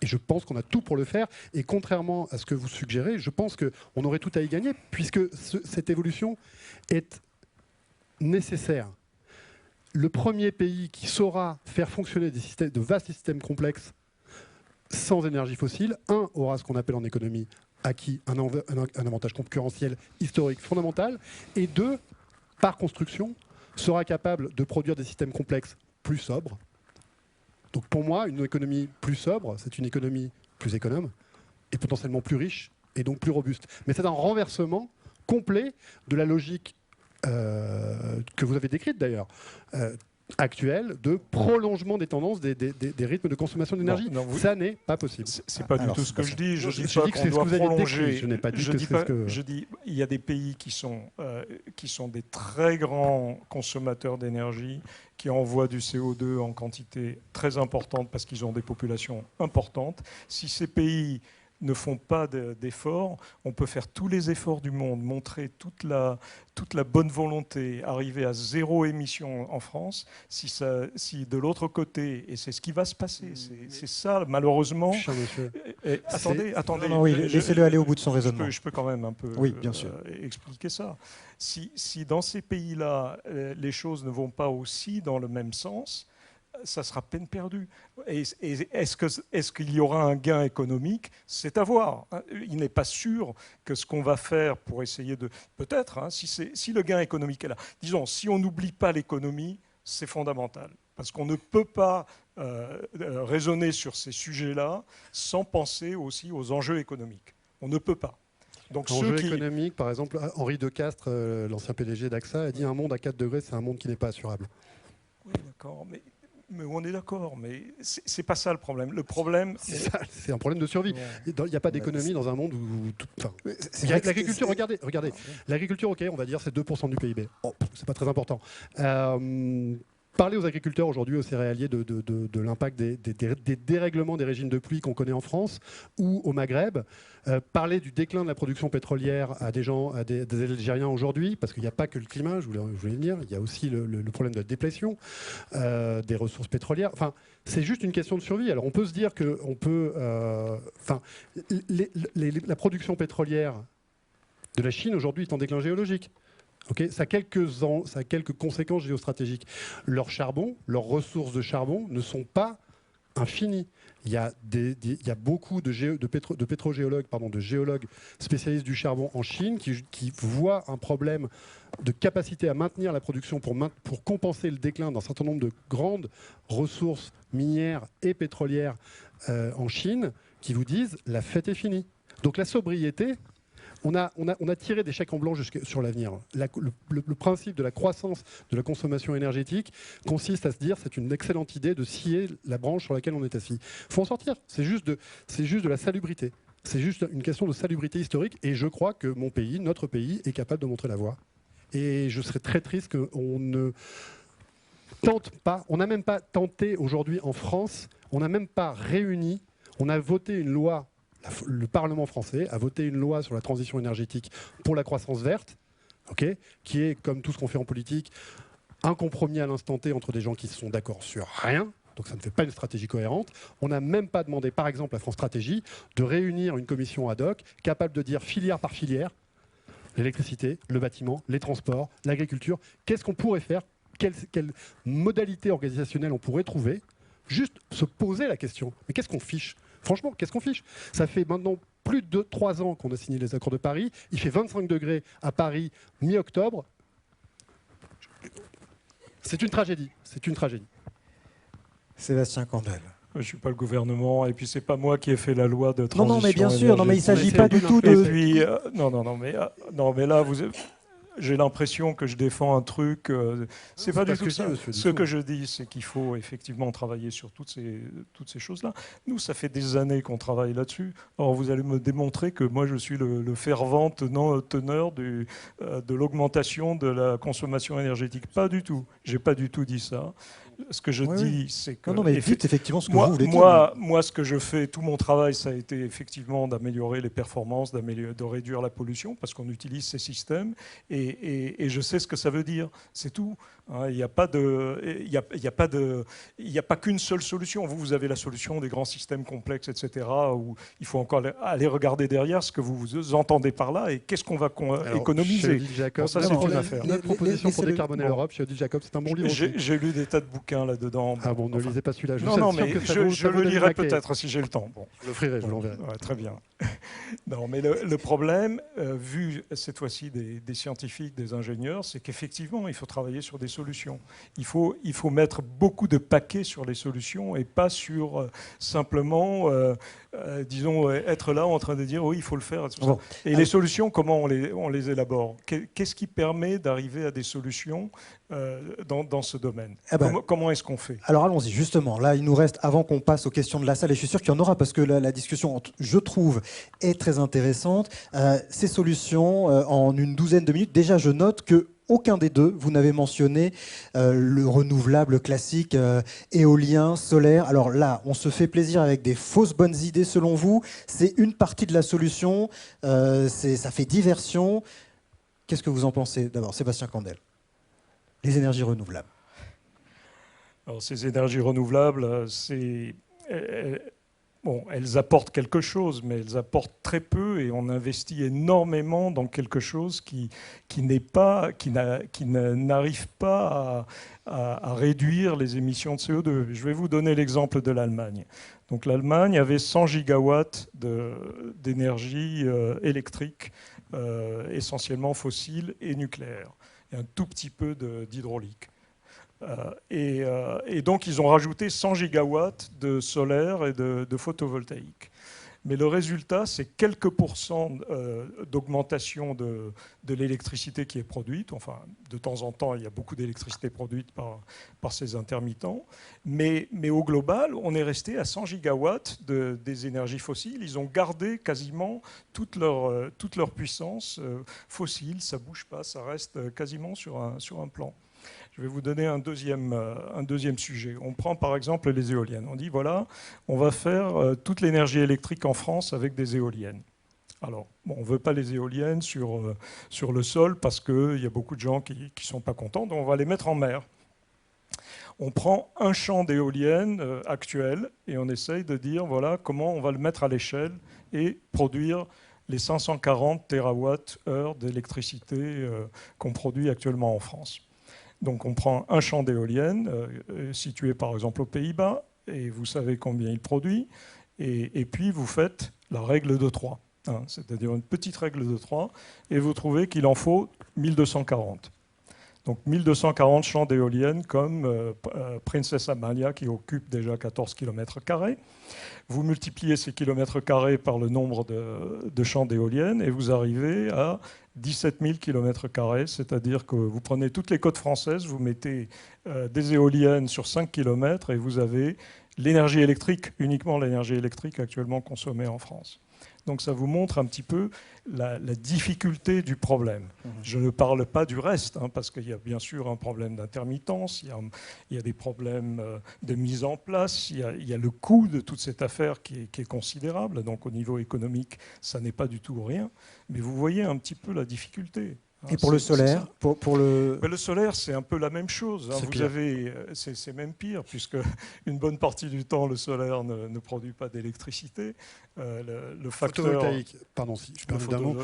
Et je pense qu'on a tout pour le faire. Et contrairement à ce que vous suggérez, je pense qu'on aurait tout à y gagner, puisque cette évolution est nécessaire. Le premier pays qui saura faire fonctionner de vastes systèmes complexes sans énergie fossile, aura ce qu'on appelle en économie acquis un avantage concurrentiel historique fondamental, et deux, par construction, sera capable de produire des systèmes complexes plus sobres. Donc pour moi, une économie plus sobre, c'est une économie plus économe et potentiellement plus riche et donc plus robuste. Mais c'est un renversement complet de la logique que vous avez décrite d'ailleurs. actuelle de prolongement des tendances des rythmes de consommation d'énergie. Ça n'est pas possible. C'est pas du tout ce que je dis. Je dis pas qu'on doit prolonger. Je n'ai pas dit que c'est ce que... Je dis il y a des pays qui sont des très grands consommateurs d'énergie, qui envoient du CO2 en quantité très importante parce qu'ils ont des populations importantes. Si ces pays ne font pas d'efforts, on peut faire tous les efforts du monde, montrer toute la bonne volonté, arriver à 0 émission en France, si de l'autre côté, et c'est ce qui va se passer, c'est ça malheureusement. Attendez. Non, oui, laissez-le aller au bout de son raisonnement. Je peux quand même un peu bien sûr. expliquer ça. Si dans ces pays-là, les choses ne vont pas aussi dans le même sens, ça sera peine perdue. Et est-ce qu'il y aura un gain économique? C'est à voir. Il n'est pas sûr que ce qu'on va faire pour essayer de... Peut-être, si le gain économique est là. Disons, si on n'oublie pas l'économie, c'est fondamental. Parce qu'on ne peut pas raisonner sur ces sujets-là sans penser aussi aux enjeux économiques. On ne peut pas. Donc, enjeux économiques, par exemple, Henri Decastre, l'ancien PDG d'AXA, a dit un monde à 4 degrés, c'est un monde qui n'est pas assurable. Oui, d'accord, mais on est d'accord, mais c'est pas ça le problème. Le problème, c'est un problème de survie. Il n'y a pas d'économie dans un monde où l'agriculture, regardez, l'agriculture, ok, on va dire c'est 2% du PIB. Oh, c'est pas très important. Parler aux agriculteurs aujourd'hui, aux céréaliers, de l'impact des dérèglements des régimes de pluie qu'on connaît en France ou au Maghreb. Parler du déclin de la production pétrolière à des Algériens aujourd'hui, parce qu'il n'y a pas que le climat, je voulais le dire, il y a aussi le problème de la déplétion des ressources pétrolières. Enfin, c'est juste une question de survie. Alors on peut se dire que la production pétrolière de la Chine aujourd'hui est en déclin géologique. Okay, ça a quelques conséquences géostratégiques. Leur charbon, leurs ressources de charbon ne sont pas infinies. Il y a beaucoup de pétrogéologues, de géologues spécialistes du charbon en Chine qui voient un problème de capacité à maintenir la production pour compenser le déclin d'un certain nombre de grandes ressources minières et pétrolières en Chine, qui vous disent la fête est finie. Donc la sobriété... On a tiré des chèques en blanc sur l'avenir. Le principe de la croissance de la consommation énergétique consiste à se dire c'est une excellente idée de scier la branche sur laquelle on est assis. Il faut en sortir. C'est juste de la salubrité. C'est juste une question de salubrité historique. Et je crois que notre pays, est capable de montrer la voie. Et je serais très triste qu'on ne tente pas. On n'a même pas tenté aujourd'hui en France. On n'a même pas réuni. On a voté une loi. Le Parlement français a voté une loi sur la transition énergétique pour la croissance verte, qui est, comme tout ce qu'on fait en politique, un compromis à l'instant T entre des gens qui sont d'accord sur rien. Donc ça ne fait pas une stratégie cohérente. On n'a même pas demandé, par exemple, à France Stratégie, de réunir une commission ad hoc capable de dire filière par filière, l'électricité, le bâtiment, les transports, l'agriculture, qu'est-ce qu'on pourrait faire, quelle modalité organisationnelle on pourrait trouver, juste se poser la question. Mais qu'est-ce qu'on fiche ? Franchement, qu'est-ce qu'on fiche? Ça fait maintenant plus de 3 ans qu'on a signé les accords de Paris. Il fait 25 degrés à Paris, mi-octobre. C'est une tragédie. C'est une tragédie. Sébastien Candel. Je ne suis pas le gouvernement, et puis c'est pas moi qui ai fait la loi de transition. Non, mais bien sûr, non, mais il ne s'agit pas du tout de... Et puis, mais là, j'ai l'impression que je défends un truc. C'est pas du tout ça. Ce que je dis, c'est qu'il faut effectivement travailler sur toutes ces choses-là. Nous, ça fait des années qu'on travaille là-dessus. Or, vous allez me démontrer que moi, je suis le fervent teneur de l'augmentation de la consommation énergétique. Pas du tout. J'ai pas du tout dit ça. Ce que je dis, c'est que... Non, mais dites effectivement ce que vous voulez dire. Moi, ce que je fais, tout mon travail, ça a été effectivement d'améliorer les performances, de réduire la pollution, parce qu'on utilise ces systèmes, et je sais ce que ça veut dire. C'est tout. Il n'y a pas qu'une seule solution. Vous avez la solution des grands systèmes complexes, etc., où il faut encore aller regarder derrière ce que vous entendez par là, et qu'est-ce qu'on va économiser. Jacob, ça, c'est une affaire. Notre proposition pour décarboner l'Europe, chez Odile Jacob, c'est un bon livre. J'ai lu des tas de bouquins là-dedans. Ah bon, ne lisez pas celui-là. Non, mais je le lirai peut-être si j'ai le temps. Bon. Je l'offrirai, je l'enverrai. Ouais, très bien. Non, mais le problème, vu cette fois-ci des scientifiques scientifiques, des ingénieurs, c'est qu'effectivement, il faut travailler sur des solutions. Il faut mettre beaucoup de paquets sur les solutions et pas sur simplement, disons, être là en train de dire oui, il faut le faire. Bon. Et les solutions, comment on les élabore? Qu'est-ce qui permet d'arriver à des solutions dans ce domaine? Comment est-ce qu'on fait? Alors allons-y, justement. Là, il nous reste, avant qu'on passe aux questions de la salle, et je suis sûr qu'il y en aura parce que la discussion, je trouve, est très intéressante. Ces solutions, en une douzaine de minutes, déjà je note que aucun des deux, vous n'avez mentionné le renouvelable classique, éolien, solaire. Alors là, on se fait plaisir avec des fausses bonnes idées selon vous. C'est une partie de la solution, ça fait diversion. Qu'est-ce que vous en pensez d'abord, Sébastien Candel? Les énergies renouvelables. Alors, ces énergies renouvelables, elles apportent quelque chose, mais elles apportent très peu et on investit énormément dans quelque chose qui n'arrive pas à réduire les émissions de CO2. Je vais vous donner l'exemple de l'Allemagne. Donc l'Allemagne avait 100 gigawatts d'énergie électrique, essentiellement fossile et nucléaire, et un tout petit peu d'hydraulique. Et donc, ils ont rajouté 100 gigawatts de solaire et de photovoltaïque. Mais le résultat, c'est quelques pourcents d'augmentation de l'électricité qui est produite. Enfin, de temps en temps, il y a beaucoup d'électricité produite par ces intermittents. Mais au global, on est resté à 100 gigawatts des énergies fossiles. Ils ont gardé quasiment toute leur puissance fossile. Ça ne bouge pas, ça reste quasiment sur un plan. Je vais vous donner un deuxième sujet. On prend par exemple les éoliennes. On dit voilà, on va faire toute l'énergie électrique en France avec des éoliennes. Alors, on ne veut pas les éoliennes sur le sol parce qu'il y a beaucoup de gens qui ne sont pas contents, donc on va les mettre en mer. On prend un champ d'éoliennes actuel et on essaye de dire voilà comment on va le mettre à l'échelle et produire les 540 TWh d'électricité qu'on produit actuellement en France. Donc on prend un champ d'éoliennes situé par exemple aux Pays-Bas et vous savez combien il produit et puis vous faites la règle de 3, hein, c'est-à-dire une petite règle de 3 et vous trouvez qu'il en faut 1240. Donc 1240 champs d'éoliennes comme Princess Amalia qui occupe déjà 14 km². Vous multipliez ces kilomètres carrés par le nombre de champs d'éoliennes et vous arrivez à 17 000 km², c'est-à-dire que vous prenez toutes les côtes françaises, vous mettez des éoliennes sur 5 km et vous avez l'énergie électrique, uniquement l'énergie électrique actuellement consommée en France. Donc ça vous montre un petit peu la difficulté du problème. Je ne parle pas du reste, hein, parce qu'il y a bien sûr un problème d'intermittence, il y a des problèmes de mise en place, il y a le coût de toute cette affaire qui est considérable. Donc au niveau économique, ça n'est pas du tout rien. Mais vous voyez un petit peu la difficulté. Et pour le solaire, le solaire, c'est un peu la même chose. Hein. C'est même pire, puisque une bonne partie du temps, le solaire ne produit pas d'électricité. Le facteur photovoltaïque, pardon, si je permets d'un mot.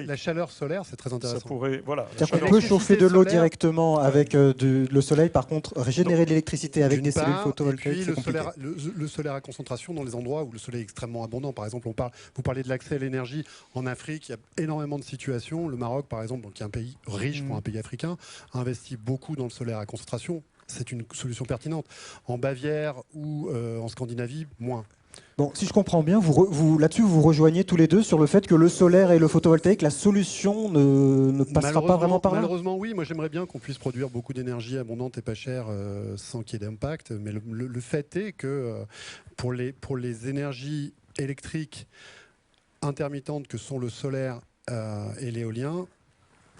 La chaleur solaire, c'est très intéressant. Ça pourrait, voilà. On peut chauffer de l'eau directement avec le soleil. Par contre, régénérer de l'électricité avec des cellules photovoltaïques, c'est compliqué. Le solaire à concentration dans les endroits où le soleil est extrêmement abondant. Par exemple, vous parlez de l'accès à l'énergie en Afrique. Il y a énormément de situations. Le Maroc, par exemple, qui est un pays riche pour un pays africain, a investi beaucoup dans le solaire à concentration. C'est une solution pertinente. En Bavière ou en Scandinavie, moins. Bon, si je comprends bien, là-dessus, vous rejoignez tous les deux sur le fait que le solaire et le photovoltaïque, la solution ne passera pas vraiment par là. Malheureusement, oui. Moi, j'aimerais bien qu'on puisse produire beaucoup d'énergie abondante et pas chère sans qu'il y ait d'impact. Mais le fait est que pour les énergies électriques intermittentes que sont le solaire et l'éolien,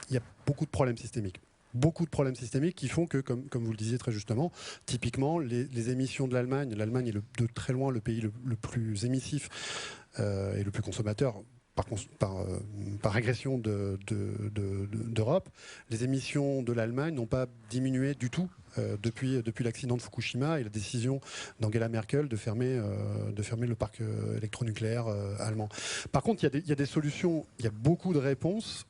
il y a beaucoup de problèmes systémiques. Beaucoup de problèmes systémiques qui font que, comme vous le disiez très justement, typiquement, les émissions de l'Allemagne est de très loin le pays le plus émissif et le plus consommateur par régression d'Europe. Les émissions de l'Allemagne n'ont pas diminué du tout depuis l'accident de Fukushima et la décision d'Angela Merkel de fermer le parc électronucléaire allemand. Par contre, il y a des solutions, il y a beaucoup de réponses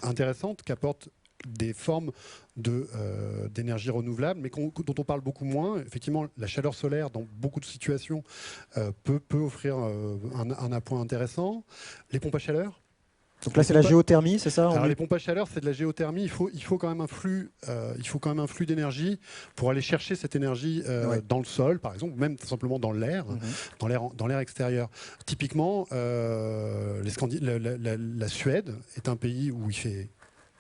intéressantes qu'apportent des formes d'énergie renouvelable, mais dont on parle beaucoup moins. Effectivement, la chaleur solaire, dans beaucoup de situations, peut offrir un appoint intéressant. Les pompes à chaleur, Donc là, c'est la géothermie, c'est ça? Alors les pompes à chaleur, c'est de la géothermie. Il faut quand même un flux, d'énergie pour aller chercher cette énergie dans le sol, par exemple, ou même tout simplement dans l'air, dans l'air extérieur. Typiquement, la Suède est un pays où il fait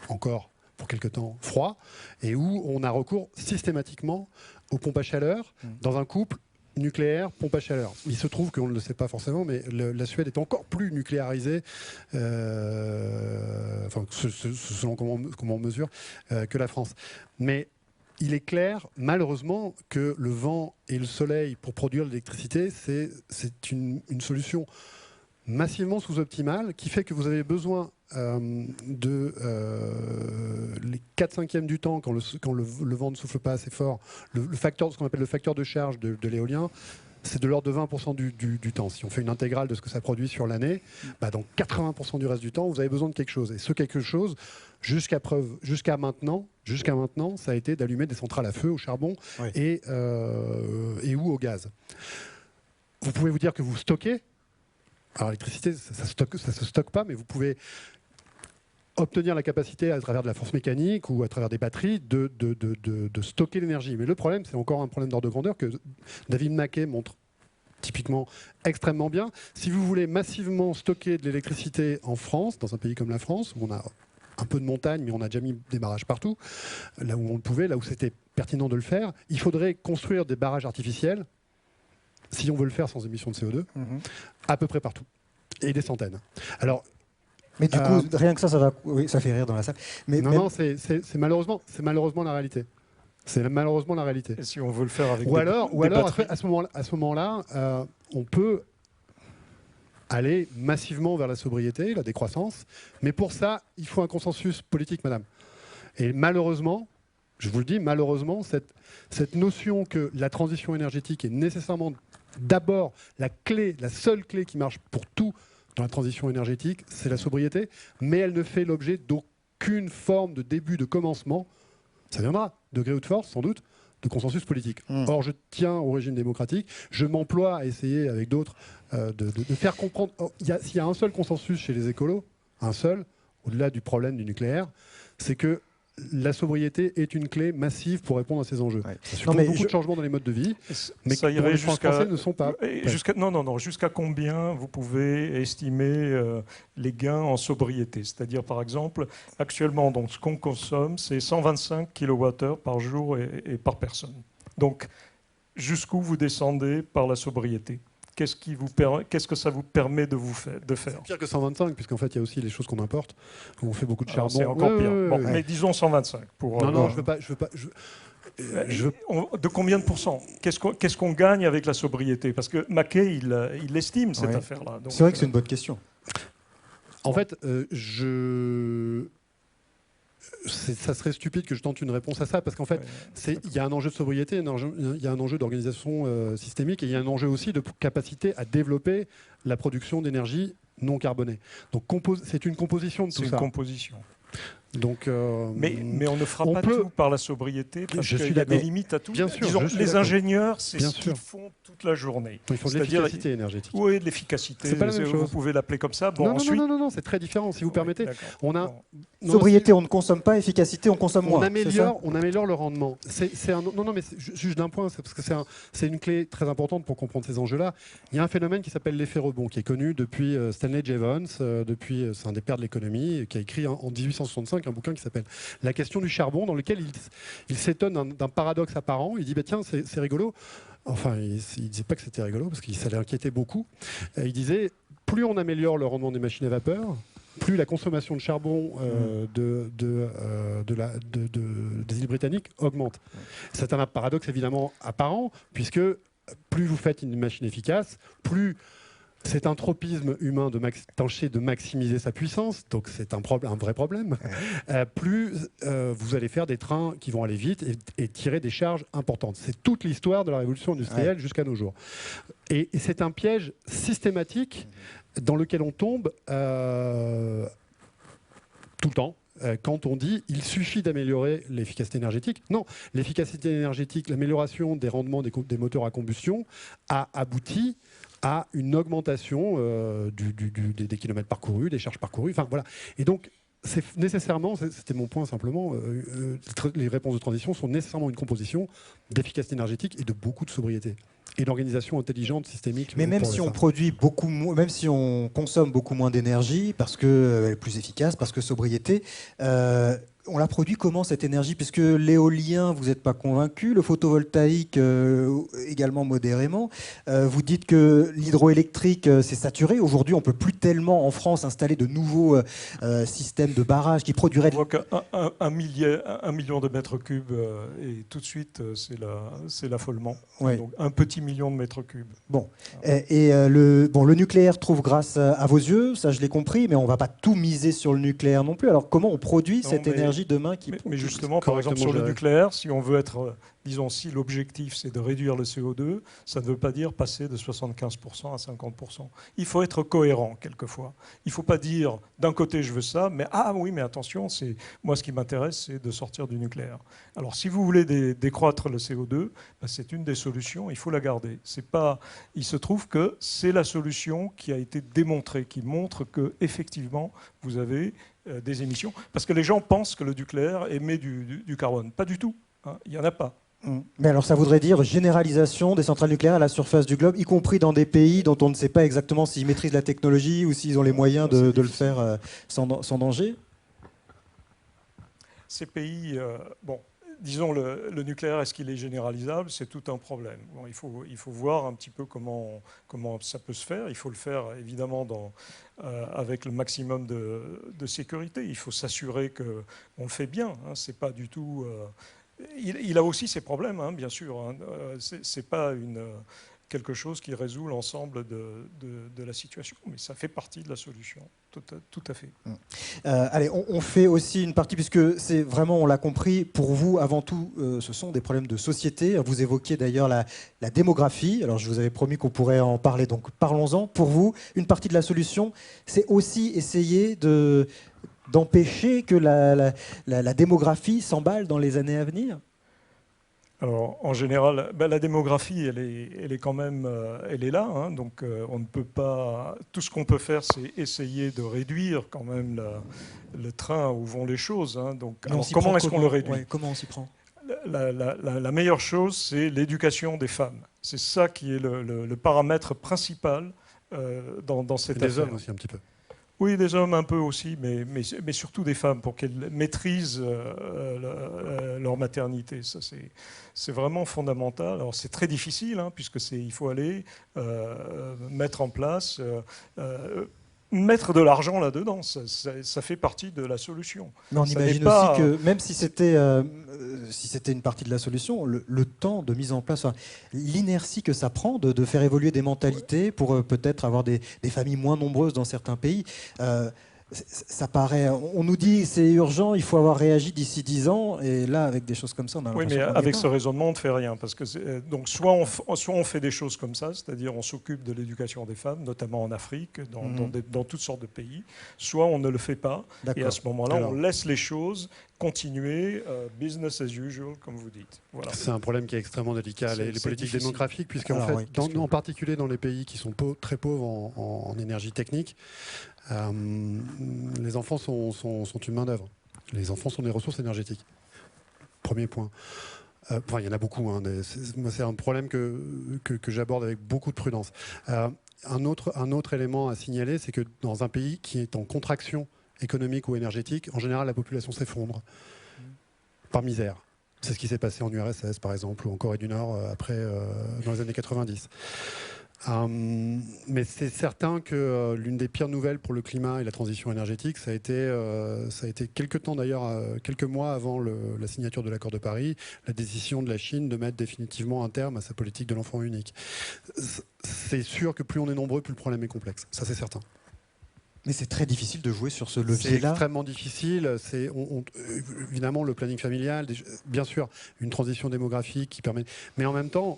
encore pour quelque temps froid et où on a recours systématiquement aux pompes à chaleur dans un couple nucléaire, pompe à chaleur. Il se trouve qu'on ne le sait pas forcément, mais la Suède est encore plus nucléarisée, selon comment on mesure, que la France. Mais il est clair, malheureusement, que le vent et le soleil, pour produire de l'électricité, c'est une solution massivement sous-optimale qui fait que vous avez besoin les 4/5 du temps, quand le vent ne souffle pas assez fort, ce qu'on appelle le facteur de charge de l'éolien, c'est de l'ordre de 20% du temps. Si on fait une intégrale de ce que ça produit sur l'année, donc 80% du reste du temps, vous avez besoin de quelque chose. Et ce quelque chose, jusqu'à maintenant, ça a été d'allumer des centrales à feu au charbon et ou au gaz. Vous pouvez vous dire que vous stockez. Alors l'électricité, ça se stocke pas, mais vous pouvez obtenir la capacité à travers de la force mécanique ou à travers des batteries de stocker l'énergie. Mais le problème, c'est encore un problème d'ordre de grandeur que David Mackay montre typiquement extrêmement bien. Si vous voulez massivement stocker de l'électricité en France, dans un pays comme la France, où on a un peu de montagne, mais on a déjà mis des barrages partout, là où on le pouvait, là où c'était pertinent de le faire, il faudrait construire des barrages artificiels, si on veut le faire sans émission de CO2, à peu près partout. Et des centaines. Alors, mais du coup, rien que ça va... Oui, ça fait rire dans la salle. Mais non, c'est malheureusement la réalité. C'est malheureusement la réalité. Et si on veut le faire avec ou alors à ce moment-là, on peut aller massivement vers la sobriété, la décroissance. Mais pour ça, il faut un consensus politique, madame. Et malheureusement, je vous le dis, malheureusement, cette notion que la transition énergétique est nécessairement d'abord la seule clé qui marche pour tout dans la transition énergétique, c'est la sobriété, mais elle ne fait l'objet d'aucune forme de début, de commencement. Ça viendra, degré ou de force, sans doute, de consensus politique. Or, je tiens au régime démocratique, je m'emploie à essayer avec d'autres de faire comprendre. S'il y a un seul consensus chez les écolos, un seul, au-delà du problème du nucléaire, c'est que la sobriété est une clé massive pour répondre à ces enjeux. Ça suppose beaucoup de changements dans les modes de vie, mais ça irait les Français ne sont pas. Jusqu'à combien vous pouvez estimer les gains en sobriété? C'est-à-dire, par exemple, actuellement, donc, ce qu'on consomme, c'est 125 kWh par jour et par personne. Donc, jusqu'où vous descendez par la sobriété? Qu'est-ce que ça vous permet de faire? C'est pire que 125, puisqu'en fait, il y a aussi les choses qu'on importe. On fait beaucoup de charbon. C'est encore pire. Bon, mais disons 125. Non, je veux pas. De combien de pourcents? Qu'est-ce qu'on gagne avec la sobriété? Parce que Mackay, il estime cette affaire-là. C'est vrai que c'est une bonne question. En fait, ça serait stupide que je tente une réponse à ça, parce qu'en fait, il y a un enjeu de sobriété, il y a un enjeu d'organisation systémique, et il y a un enjeu aussi de capacité à développer la production d'énergie non carbonée. Donc c'est une composition de tout ça. C'est une composition. Donc, mais on ne fera pas tout par la sobriété, parce qu'il y a des limites à tout. Bien sûr, disons, les ingénieurs, c'est ce qu'ils font toute la journée. Il faut de l'efficacité énergétique. Oui, de l'efficacité. C'est pas la même chose. Vous pouvez l'appeler comme ça. Bon, non, c'est très différent. Si vous permettez, sobriété, on ne consomme pas. Efficacité, on consomme moins. On améliore le rendement. Non, mais juste d'un point, parce que c'est une clé très importante pour comprendre ces enjeux-là. Il y a un phénomène qui s'appelle l'effet rebond, qui est connu depuis Stanley Jevons, c'est un des pères de l'économie, qui a écrit en 1865 un bouquin qui s'appelle La question du charbon, dans lequel il s'étonne d'un paradoxe apparent. Il dit tiens, c'est rigolo. Enfin, il ne disait pas que c'était rigolo, parce que ça l'inquiétait beaucoup. Il disait, plus on améliore le rendement des machines à vapeur, plus la consommation de charbon des îles britanniques augmente. C'est un paradoxe évidemment apparent, puisque plus vous faites une machine efficace, plus c'est un tropisme humain tâcher de maximiser sa puissance, donc c'est un vrai problème. Plus vous allez faire des trains qui vont aller vite et tirer des charges importantes. C'est toute l'histoire de la révolution industrielle jusqu'à nos jours. Et c'est un piège systématique dans lequel on tombe tout le temps. Quand on dit il suffit d'améliorer l'efficacité énergétique. Non, l'efficacité énergétique, l'amélioration des rendements des moteurs à combustion a abouti à une augmentation des kilomètres parcourus, des charges parcourues. Enfin, voilà. Et donc, nécessairement, c'était mon point simplement, les réponses de transition sont nécessairement une composition d'efficacité énergétique et de beaucoup de sobriété. Et d'organisation intelligente, systémique. Mais même si on produit beaucoup moins, même si on consomme beaucoup moins d'énergie, parce qu'elle est plus efficace, parce que sobriété, on la produit comment cette énergie? Puisque l'éolien, vous n'êtes pas convaincu, le photovoltaïque également modérément. Vous dites que l'hydroélectrique c'est saturé. Aujourd'hui, on ne peut plus tellement en France installer de nouveaux systèmes de barrages qui produiraient... On voit qu'un million de mètres cubes et tout de suite c'est l'affolement. Ouais. Donc un petit million de mètres cubes. Bon. Le nucléaire trouve grâce à vos yeux, ça je l'ai compris, mais on ne va pas tout miser sur le nucléaire non plus. Alors comment on produit cette énergie demain mais justement, par exemple, sur le nucléaire, si on veut être, disons, si l'objectif c'est de réduire le CO2, ça ne veut pas dire passer de 75% à 50%. Il faut être cohérent quelquefois. Il ne faut pas dire d'un côté je veux ça, mais ah oui, mais attention, moi ce qui m'intéresse c'est de sortir du nucléaire. Alors si vous voulez décroître le CO2, c'est une des solutions, il faut la garder. Il se trouve que c'est la solution qui a été démontrée, qui montre que effectivement vous avez des émissions. Parce que les gens pensent que le nucléaire émet du carbone. Pas du tout. Hein, il n'y en a pas. Mais alors ça voudrait dire généralisation des centrales nucléaires à la surface du globe, y compris dans des pays dont on ne sait pas exactement s'ils maîtrisent la technologie ou s'ils ont les moyens de le faire sans danger? Ces pays... disons, le nucléaire, est-ce qu'il est généralisable? C'est tout un problème. Bon, il faut voir un petit peu comment ça peut se faire. Il faut le faire, évidemment, avec le maximum de sécurité. Il faut s'assurer qu'on le fait bien. Hein. C'est pas du tout... il a aussi ses problèmes, hein, bien sûr. Hein. C'est pas quelque chose qui résout l'ensemble de la situation, mais ça fait partie de la solution, tout à fait. Allez, on fait aussi une partie, puisque c'est vraiment, on l'a compris, pour vous, avant tout, ce sont des problèmes de société. Vous évoquiez d'ailleurs la démographie. Alors, je vous avais promis qu'on pourrait en parler, donc parlons-en. Pour vous, une partie de la solution, c'est aussi essayer d'empêcher que la démographie s'emballe dans les années à venir? Alors, en général, la démographie, elle est quand même, elle est là. Hein, donc, on ne peut pas. Tout ce qu'on peut faire, c'est essayer de réduire quand même le train où vont les choses. Hein, donc, comment est-ce qu'on le réduit? Comment on s'y prend? La meilleure chose, c'est l'éducation des femmes. C'est ça qui est le paramètre principal dans cette affaire. Des hommes aussi un petit peu. Oui, des hommes un peu aussi, mais surtout des femmes, pour qu'elles maîtrisent leur maternité. Ça, c'est vraiment fondamental. Alors, c'est très difficile, hein, puisque il faut aller mettre en place, mettre de l'argent là-dedans. Ça fait partie de la solution. Mais on imagine aussi que même si c'était une partie de la solution, le temps de mise en place, l'inertie que ça prend de faire évoluer des mentalités pour peut-être avoir des familles moins nombreuses dans certains pays, ça paraît... On nous dit c'est urgent, il faut avoir réagi d'ici 10 ans, et là, avec des choses comme ça, on a l'impression... Oui, mais avec ce raisonnement, on ne fait rien. Parce que donc, soit on fait des choses comme ça, c'est-à-dire on s'occupe de l'éducation des femmes, notamment en Afrique, dans toutes sortes de pays, soit on ne le fait pas, et à ce moment-là, on laisse les choses continuer, business as usual, comme vous dites. Voilà. C'est un problème qui est extrêmement délicat, les politiques démographiques, puisque en particulier dans les pays qui sont très pauvres en énergie technique, les enfants sont une main-d'œuvre. Les enfants sont des ressources énergétiques. Premier point. Il y en a beaucoup. Hein, c'est un problème que j'aborde avec beaucoup de prudence. Un autre élément à signaler, c'est que dans un pays qui est en contraction économique ou énergétique, en général, la population s'effondre par misère. C'est ce qui s'est passé en URSS, par exemple, ou en Corée du Nord, dans les années 90. Mais c'est certain que l'une des pires nouvelles pour le climat et la transition énergétique, ça a été quelques temps d'ailleurs, quelques mois avant la signature de l'accord de Paris, la décision de la Chine de mettre définitivement un terme à sa politique de l'enfant unique. C'est sûr que plus on est nombreux, plus le problème est complexe. Ça, c'est certain. Mais c'est très difficile de jouer sur ce levier-là. C'est extrêmement difficile. Évidemment, le planning familial, bien sûr, une transition démographique qui permet... Mais en même temps,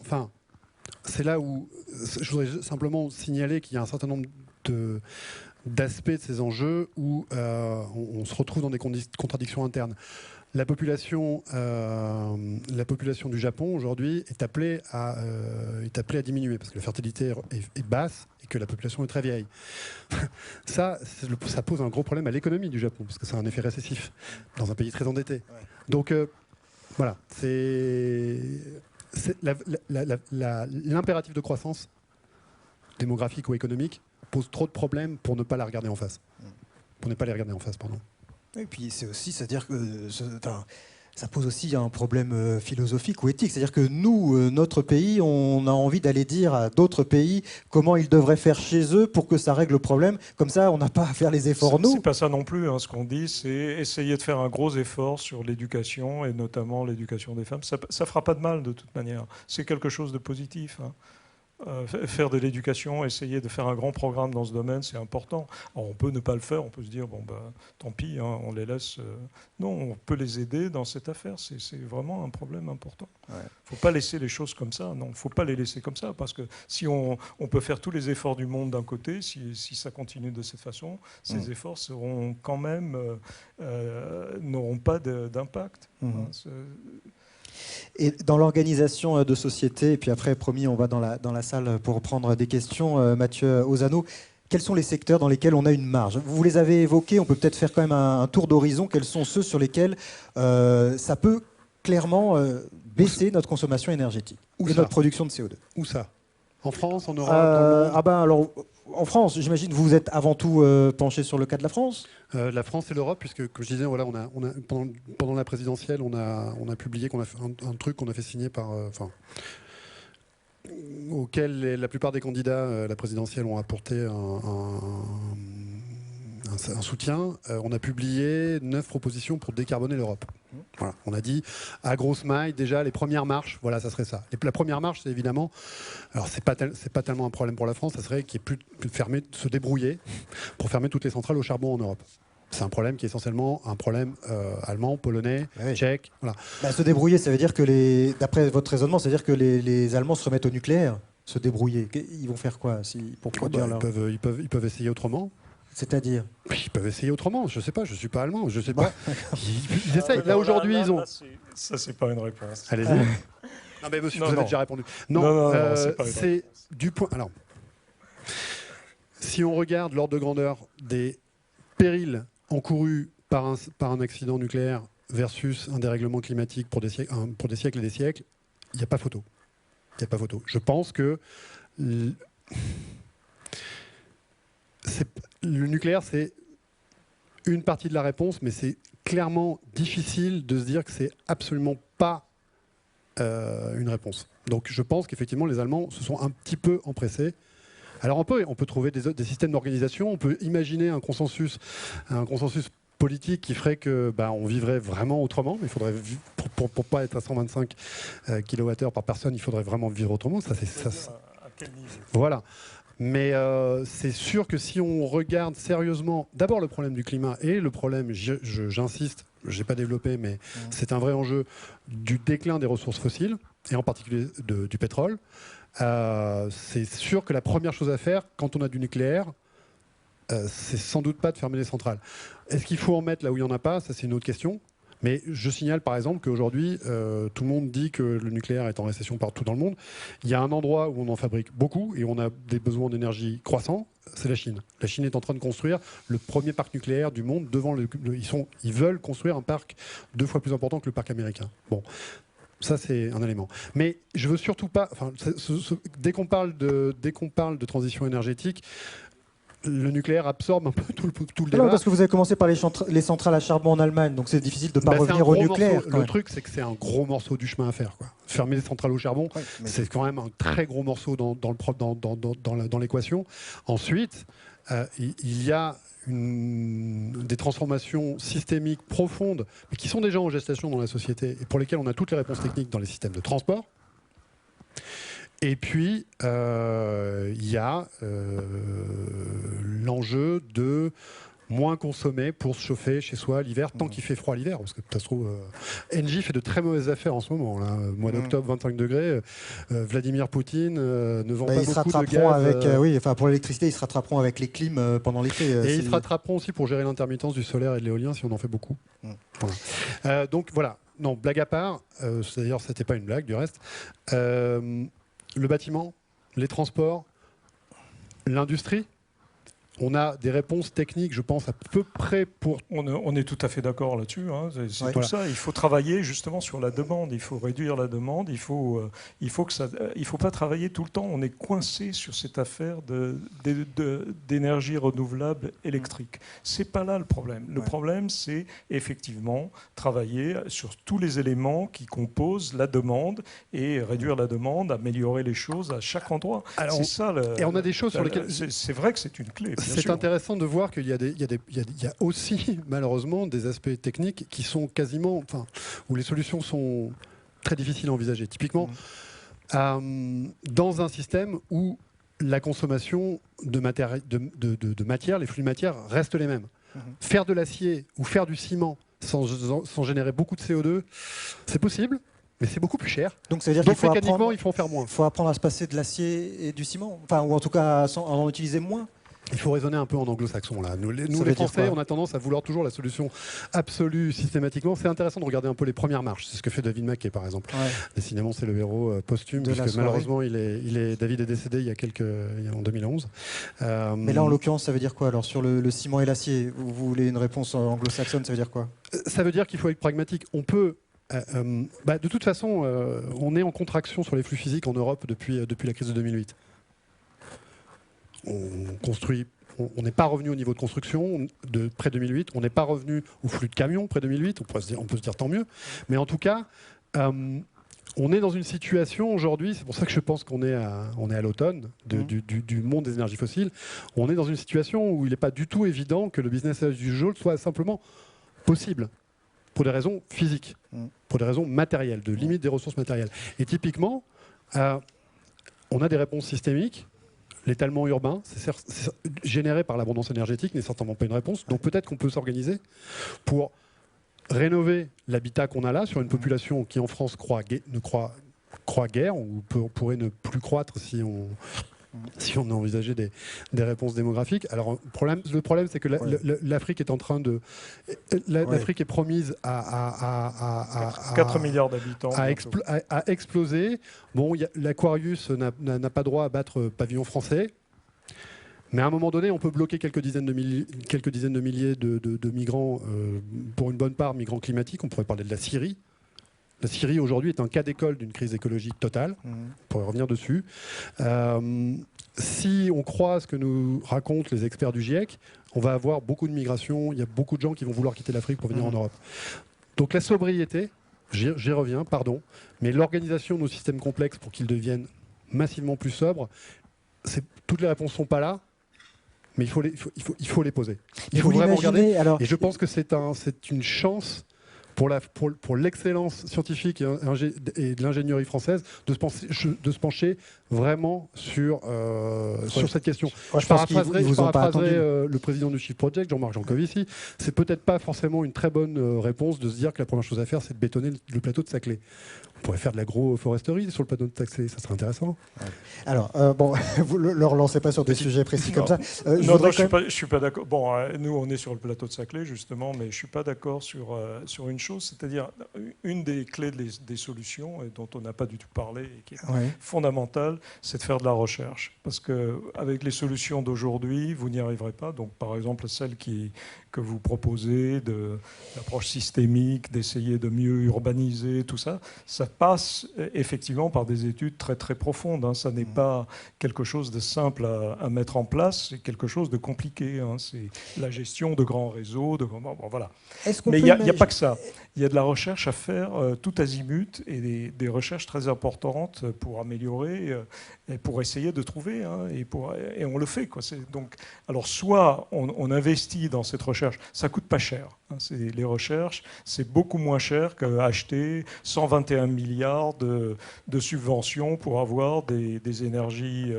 c'est là où je voudrais simplement signaler qu'il y a un certain nombre d'aspects de ces enjeux où on se retrouve dans des contradictions internes. La population du Japon aujourd'hui est appelée à diminuer parce que la fertilité est basse et que la population est très vieille. Ça pose un gros problème à l'économie du Japon parce que c'est un effet récessif dans un pays très endetté. Ouais. Donc voilà, c'est l'impératif de croissance démographique ou économique pose trop de problèmes pour ne pas la regarder en face. Pour ne pas les regarder en face, pardon. Et puis c'est aussi, c'est-à-dire que ça pose aussi un problème philosophique ou éthique. C'est-à-dire que nous, notre pays, on a envie d'aller dire à d'autres pays comment ils devraient faire chez eux pour que ça règle le problème. Comme ça, on n'a pas à faire les efforts, nous. C'est pas ça non plus. Hein. Ce qu'on dit, c'est essayer de faire un gros effort sur l'éducation, et notamment l'éducation des femmes. Ça fera pas de mal, de toute manière. C'est quelque chose de positif. Hein. Faire de l'éducation, essayer de faire un grand programme dans ce domaine, c'est important. Alors, on peut ne pas le faire, on peut se dire, bon, bah, tant pis, hein, on les laisse. Non, on peut les aider dans cette affaire. C'est vraiment un problème important. Il ne faut pas laisser les choses comme ça. Non, il ne faut pas les laisser comme ça, parce que si on peut faire tous les efforts du monde d'un côté, si ça continue de cette façon, ces efforts seront quand même, n'auront pas d'impact. Hein, et dans l'organisation de société, et puis après, promis, on va dans la salle pour prendre des questions, Mathieu Ozano, quels sont les secteurs dans lesquels on a une marge? Vous les avez évoqués, on peut peut-être faire quand même un tour d'horizon. Quels sont ceux sur lesquels ça peut clairement baisser notre consommation énergétique et notre production de CO2? Où ça? En France, en Europe, dans le monde? Ah ben alors, en France, j'imagine que vous êtes avant tout penché sur le cas de la France. La France et l'Europe, puisque, comme je disais, voilà, pendant la présidentielle, on a publié qu'on a fait un truc qu'on a fait signer par... auquel la plupart des candidats à la présidentielle ont apporté un soutien. On a publié 9 propositions pour décarboner l'Europe. Voilà. On a dit, à grosse maille, déjà, les premières marches, voilà, ça serait ça. La première marche, c'est évidemment, alors c'est pas tellement un problème pour la France, ça serait qu'il n'y ait plus de se débrouiller pour fermer toutes les centrales au charbon en Europe. C'est un problème qui est essentiellement un problème allemand, polonais, tchèque. Voilà. Bah, se débrouiller, ça veut dire que, d'après votre raisonnement, ça veut dire que les Allemands se remettent au nucléaire. Se débrouiller. Ils vont faire quoi pour produire leur... ils peuvent essayer autrement. C'est-à-dire? Ils peuvent essayer autrement. Je sais pas. Je suis pas allemand. Je sais pas. Ils essayent. Là aujourd'hui, ils ont. Ça, c'est pas une réponse. Allez-y. Non, mais monsieur, vous avez déjà répondu. Non, c'est du point. Alors, si on regarde l'ordre de grandeur des périls encourus par un accident nucléaire versus un dérèglement climatique pour des siècles et des siècles, il n'y a pas photo. Il n'y a pas photo. Je pense que le nucléaire, c'est une partie de la réponse, mais c'est clairement difficile de se dire que c'est absolument pas une réponse. Donc je pense qu'effectivement, les Allemands se sont un petit peu empressés. Alors on peut trouver des systèmes d'organisation, on peut imaginer un consensus politique qui ferait que on vivrait vraiment autrement. Mais il faudrait, pour pas être à 125 kWh par personne, il faudrait vraiment vivre autrement. Ça, à quel niveau? Voilà. Mais c'est sûr que si on regarde sérieusement d'abord le problème du climat et le problème, j'insiste, je n'ai pas développé, mais c'est un vrai enjeu du déclin des ressources fossiles, et en particulier du pétrole, c'est sûr que la première chose à faire quand on a du nucléaire, c'est sans doute pas de fermer les centrales. Est-ce qu'il faut en mettre là où il n'y en a pas? Ça, c'est une autre question. Mais je signale par exemple qu'aujourd'hui, tout le monde dit que le nucléaire est en récession partout dans le monde. Il y a un endroit où on en fabrique beaucoup et où on a des besoins d'énergie croissants, c'est la Chine. La Chine est en train de construire le premier parc nucléaire du monde. Ils veulent construire un parc 2 fois plus important que le parc américain. Bon. Ça, c'est un élément. Mais je veux surtout pas... dès qu'on parle de transition énergétique, le nucléaire absorbe un peu tout le débat. Non, parce que vous avez commencé par les centrales à charbon en Allemagne, donc c'est difficile de ne pas revenir au nucléaire. Le truc, c'est que c'est un gros morceau du chemin à faire, quoi. Fermer les centrales au charbon, c'est quand même un très gros morceau dans l'équation. Ensuite, il y a des transformations systémiques profondes, mais qui sont déjà en gestation dans la société et pour lesquelles on a toutes les réponses techniques dans les systèmes de transport. Et puis, il y a l'enjeu de moins consommer pour se chauffer chez soi l'hiver, tant qu'il fait froid l'hiver. Parce que ça se trouve, Engie fait de très mauvaises affaires en ce moment. Là. Mois d'octobre, 25 degrés. Vladimir Poutine ne vend pas ils se beaucoup de rattraperont gaz. avec, pour l'électricité, ils se rattraperont avec les clims pendant l'été. Et ils se rattraperont aussi pour gérer l'intermittence du solaire et de l'éolien si on en fait beaucoup. Voilà. Donc voilà. Non, blague à part. D'ailleurs, c'était pas une blague du reste. Le bâtiment, les transports, l'industrie. On a des réponses techniques, je pense, à peu près pour... On est tout à fait d'accord là-dessus. Hein. C'est Ouais. tout ça. Il faut travailler justement sur la demande. Il faut réduire la demande. Il faut pas travailler tout le temps. On est coincé sur cette affaire d'énergie renouvelable électrique. C'est pas là le problème. Le problème, c'est effectivement travailler sur tous les éléments qui composent la demande et réduire la demande, améliorer les choses à chaque endroit. C'est ça. Et on a des choses sur lesquelles... C'est vrai que c'est une clé. C'est intéressant de voir qu'il y a aussi, malheureusement, des aspects techniques qui sont quasiment... Enfin, où les solutions sont très difficiles à envisager. Typiquement, dans un système où la consommation de matière, les flux de matière restent les mêmes. Faire de l'acier ou faire du ciment sans générer beaucoup de CO2, c'est possible. Mais c'est beaucoup plus cher. Donc ça veut dire Donc qu'il mécaniquement, il faut en faire moins. Il faut apprendre à se passer de l'acier et du ciment, enfin, ou en tout cas à en utiliser moins. Il faut raisonner un peu en anglo-saxon là. Nous les Français, on a tendance à vouloir toujours la solution absolue systématiquement. C'est intéressant de regarder un peu les premières marches. C'est ce que fait David Mackay par exemple. Décidément, c'est le héros posthume, puisque malheureusement, David est décédé il y a en 2011. Mais là, en l'occurrence, ça veut dire quoi alors sur le ciment et l'acier? Vous voulez une réponse anglo-saxonne, ça veut dire quoi? Ça veut dire qu'il faut être pragmatique. On peut... de toute façon, on est en contraction sur les flux physiques en Europe depuis la crise de 2008. On n'est pas revenu au niveau de construction de près 2008, on n'est pas revenu au flux de camions près 2008, on peut se dire tant mieux, mais en tout cas, on est dans une situation aujourd'hui, c'est pour ça que je pense qu'on est à l'automne du monde des énergies fossiles, on est dans une situation où il n'est pas du tout évident que le business as usual soit simplement possible, pour des raisons physiques, pour des raisons matérielles, de limite des ressources matérielles. Et typiquement, on a des réponses systémiques. L'étalement urbain, c'est généré par l'abondance énergétique, n'est certainement pas une réponse. Donc peut-être qu'on peut s'organiser pour rénover l'habitat qu'on a là sur une population qui en France croît guère ou pourrait ne plus croître si on envisageait des réponses démographiques. Alors le problème c'est que l'Afrique est en train de... L'Afrique est promise à 4 milliards d'habitants. À exploser. Bon, l'Aquarius n'a pas droit à battre pavillon français. Mais à un moment donné, on peut bloquer quelques dizaines de milliers de migrants, pour une bonne part migrants climatiques. On pourrait parler de la Syrie. La Syrie, aujourd'hui, est un cas d'école d'une crise écologique totale. On pourrait revenir dessus. Si on croit ce que nous racontent les experts du GIEC, on va avoir beaucoup de migration. Il y a beaucoup de gens qui vont vouloir quitter l'Afrique pour venir en Europe. Donc la sobriété, j'y reviens, pardon, mais l'organisation de nos systèmes complexes pour qu'ils deviennent massivement plus sobres, toutes les réponses ne sont pas là. Mais il faut les poser. Il faut vraiment regarder. Et je pense que c'est une chance pour l'excellence scientifique et de l'ingénierie française de se pencher vraiment sur cette question. Je paraphraserai le président du Shift Project, Jean-Marc Jancovici. C'est peut-être pas forcément une très bonne réponse de se dire que la première chose à faire, c'est de bétonner le plateau de Saclay. On pourrait faire de l'agroforesterie sur le plateau de Saclay, ça serait intéressant. Alors, vous ne le relancez pas sur des sujets précis comme ça. Je suis pas d'accord. Bon, nous, on est sur le plateau de Saclay, justement, mais je ne suis pas d'accord sur une chose, c'est-à-dire une des clés des solutions, et dont on n'a pas du tout parlé, et qui est fondamentale, c'est de faire de la recherche. Parce qu'avec les solutions d'aujourd'hui, vous n'y arriverez pas. Donc, par exemple, celle que vous proposez, de l'approche systémique, d'essayer de mieux urbaniser, tout ça, ça passe effectivement par des études très très profondes. Hein. Ça n'est pas quelque chose de simple à mettre en place, c'est quelque chose de compliqué. Hein. C'est la gestion de grands réseaux. Voilà. Mais il n'y a pas que ça. Il y a de la recherche à faire tout azimut et des recherches très importantes pour améliorer et pour essayer de trouver. Hein, et on le fait. Quoi. Donc, alors, soit on investit dans cette recherche, ça ne coûte pas cher. C'est les recherches, c'est beaucoup moins cher qu'acheter 121 milliards de subventions pour avoir des énergies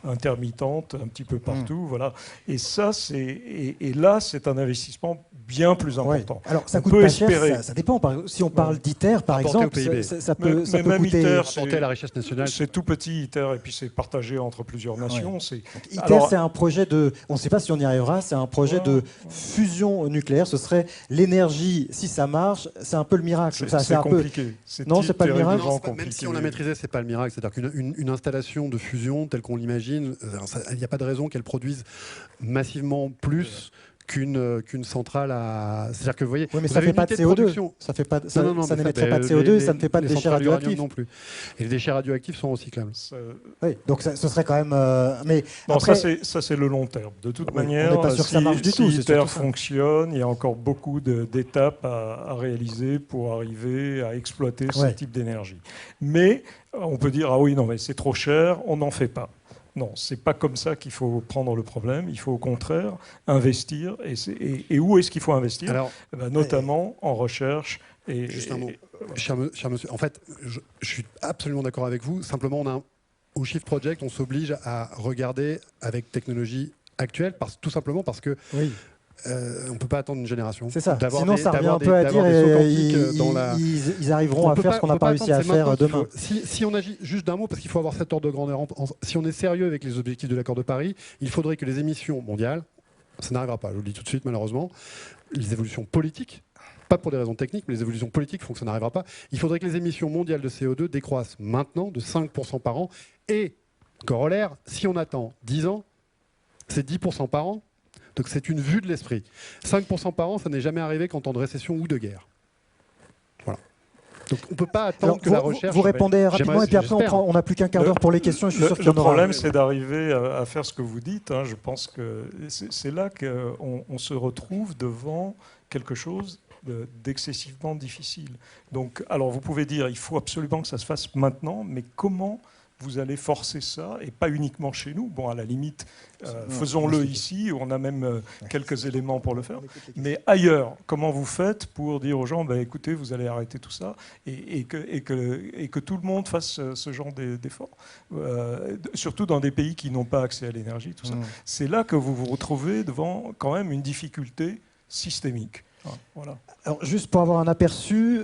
intermittentes un petit peu partout. Voilà. Et ça, et là, c'est un investissement bien plus important. Ouais. Alors, ça on coûte peut pas espérer. cher, ça dépend. Si on parle d'ITER, par exemple, ça peut coûter... Rapporter à la richesse nationale. C'est tout petit, ITER, et puis c'est partagé entre plusieurs nations. Ouais. ITER, c'est un projet de... On ne sait pas si on y arrivera, c'est un projet de fusion nucléaire. Ce serait l'énergie, si ça marche, c'est un peu le miracle. C'est compliqué. Non, c'est pas le miracle. Même si on l'a maîtrisé, c'est pas le miracle. C'est-à-dire qu'une installation de fusion telle qu'on l'imagine, il n'y a pas de raison qu'elle produise massivement plus qu'une centrale à... C'est-à-dire que vous voyez... Oui, mais ça ne fait pas de CO2. Ça n'émettrait pas de CO2 et ça ne fait pas de déchets radioactifs. Non plus. Et les déchets radioactifs sont recyclables. Oui, donc ce serait quand même... mais non, après... ça c'est le long terme. De toute manière, on n'est pas sûr que ça marche du tout. Si ITER fonctionne, il y a encore beaucoup d'étapes à réaliser pour arriver à exploiter ce type d'énergie. Mais on peut dire, ah oui, non, mais c'est trop cher, on n'en fait pas. Non, c'est pas comme ça qu'il faut prendre le problème. Il faut au contraire investir. Et où est-ce qu'il faut investir? Alors, notamment en recherche. Juste un mot. Cher monsieur, en fait, je suis absolument d'accord avec vous. Simplement, au Shift Project, on s'oblige à regarder avec technologie actuelle, tout simplement parce que on ne peut pas attendre une génération. C'est ça. Sinon, ça revient un peu à dire ils arriveront à faire ce qu'on n'a pas réussi à faire demain. Si on agit juste d'un mot, parce qu'il faut avoir cet ordre de grandeur, si on est sérieux avec les objectifs de l'accord de Paris, il faudrait que les émissions mondiales, ça n'arrivera pas, je vous le dis tout de suite malheureusement, les évolutions politiques, pas pour des raisons techniques, mais les évolutions politiques font que ça n'arrivera pas, il faudrait que les émissions mondiales de CO2 décroissent maintenant de 5% par an, et, corollaire, si on attend 10 ans, c'est 10% par an. Donc c'est une vue de l'esprit. 5% par an, ça n'est jamais arrivé qu'en temps de récession ou de guerre. Voilà. Donc on ne peut pas attendre que la recherche... Vous répondez rapidement et puis après on n'a plus qu'un quart d'heure pour les questions. Je suis sûr qu'il y en aura. Le problème, c'est d'arriver à faire ce que vous dites. Je pense que c'est là qu'on se retrouve devant quelque chose d'excessivement difficile. Donc, alors vous pouvez dire, il faut absolument que ça se fasse maintenant, mais comment vous allez forcer ça, et pas uniquement chez nous. Bon, à la limite, faisons-le ici, où on a même quelques éléments pour le faire. Mais ailleurs, comment vous faites pour dire aux gens, écoutez, vous allez arrêter tout ça, et que tout le monde fasse ce genre d'efforts, surtout dans des pays qui n'ont pas accès à l'énergie, tout ça. C'est là que vous vous retrouvez devant quand même une difficulté systémique. Voilà. Alors, juste pour avoir un aperçu,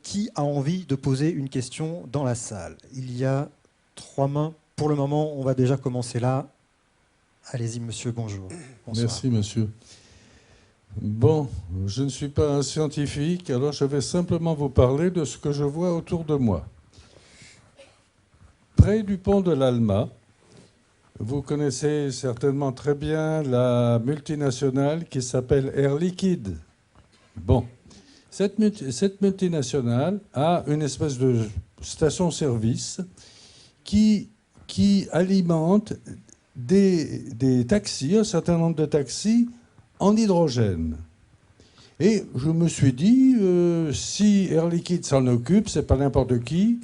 qui a envie de poser une question dans la salle? Il y a 3 mains. Pour le moment, on va déjà commencer là. Allez-y, monsieur, bonjour. Bonsoir. Merci, monsieur. Bon, je ne suis pas un scientifique, alors je vais simplement vous parler de ce que je vois autour de moi. Près du pont de l'Alma, vous connaissez certainement très bien la multinationale qui s'appelle Air Liquide. Bon, cette multinationale a une espèce de station-service qui alimente des taxis, un certain nombre de taxis en hydrogène. Et je me suis dit, si Air Liquide s'en occupe, c'est pas n'importe qui,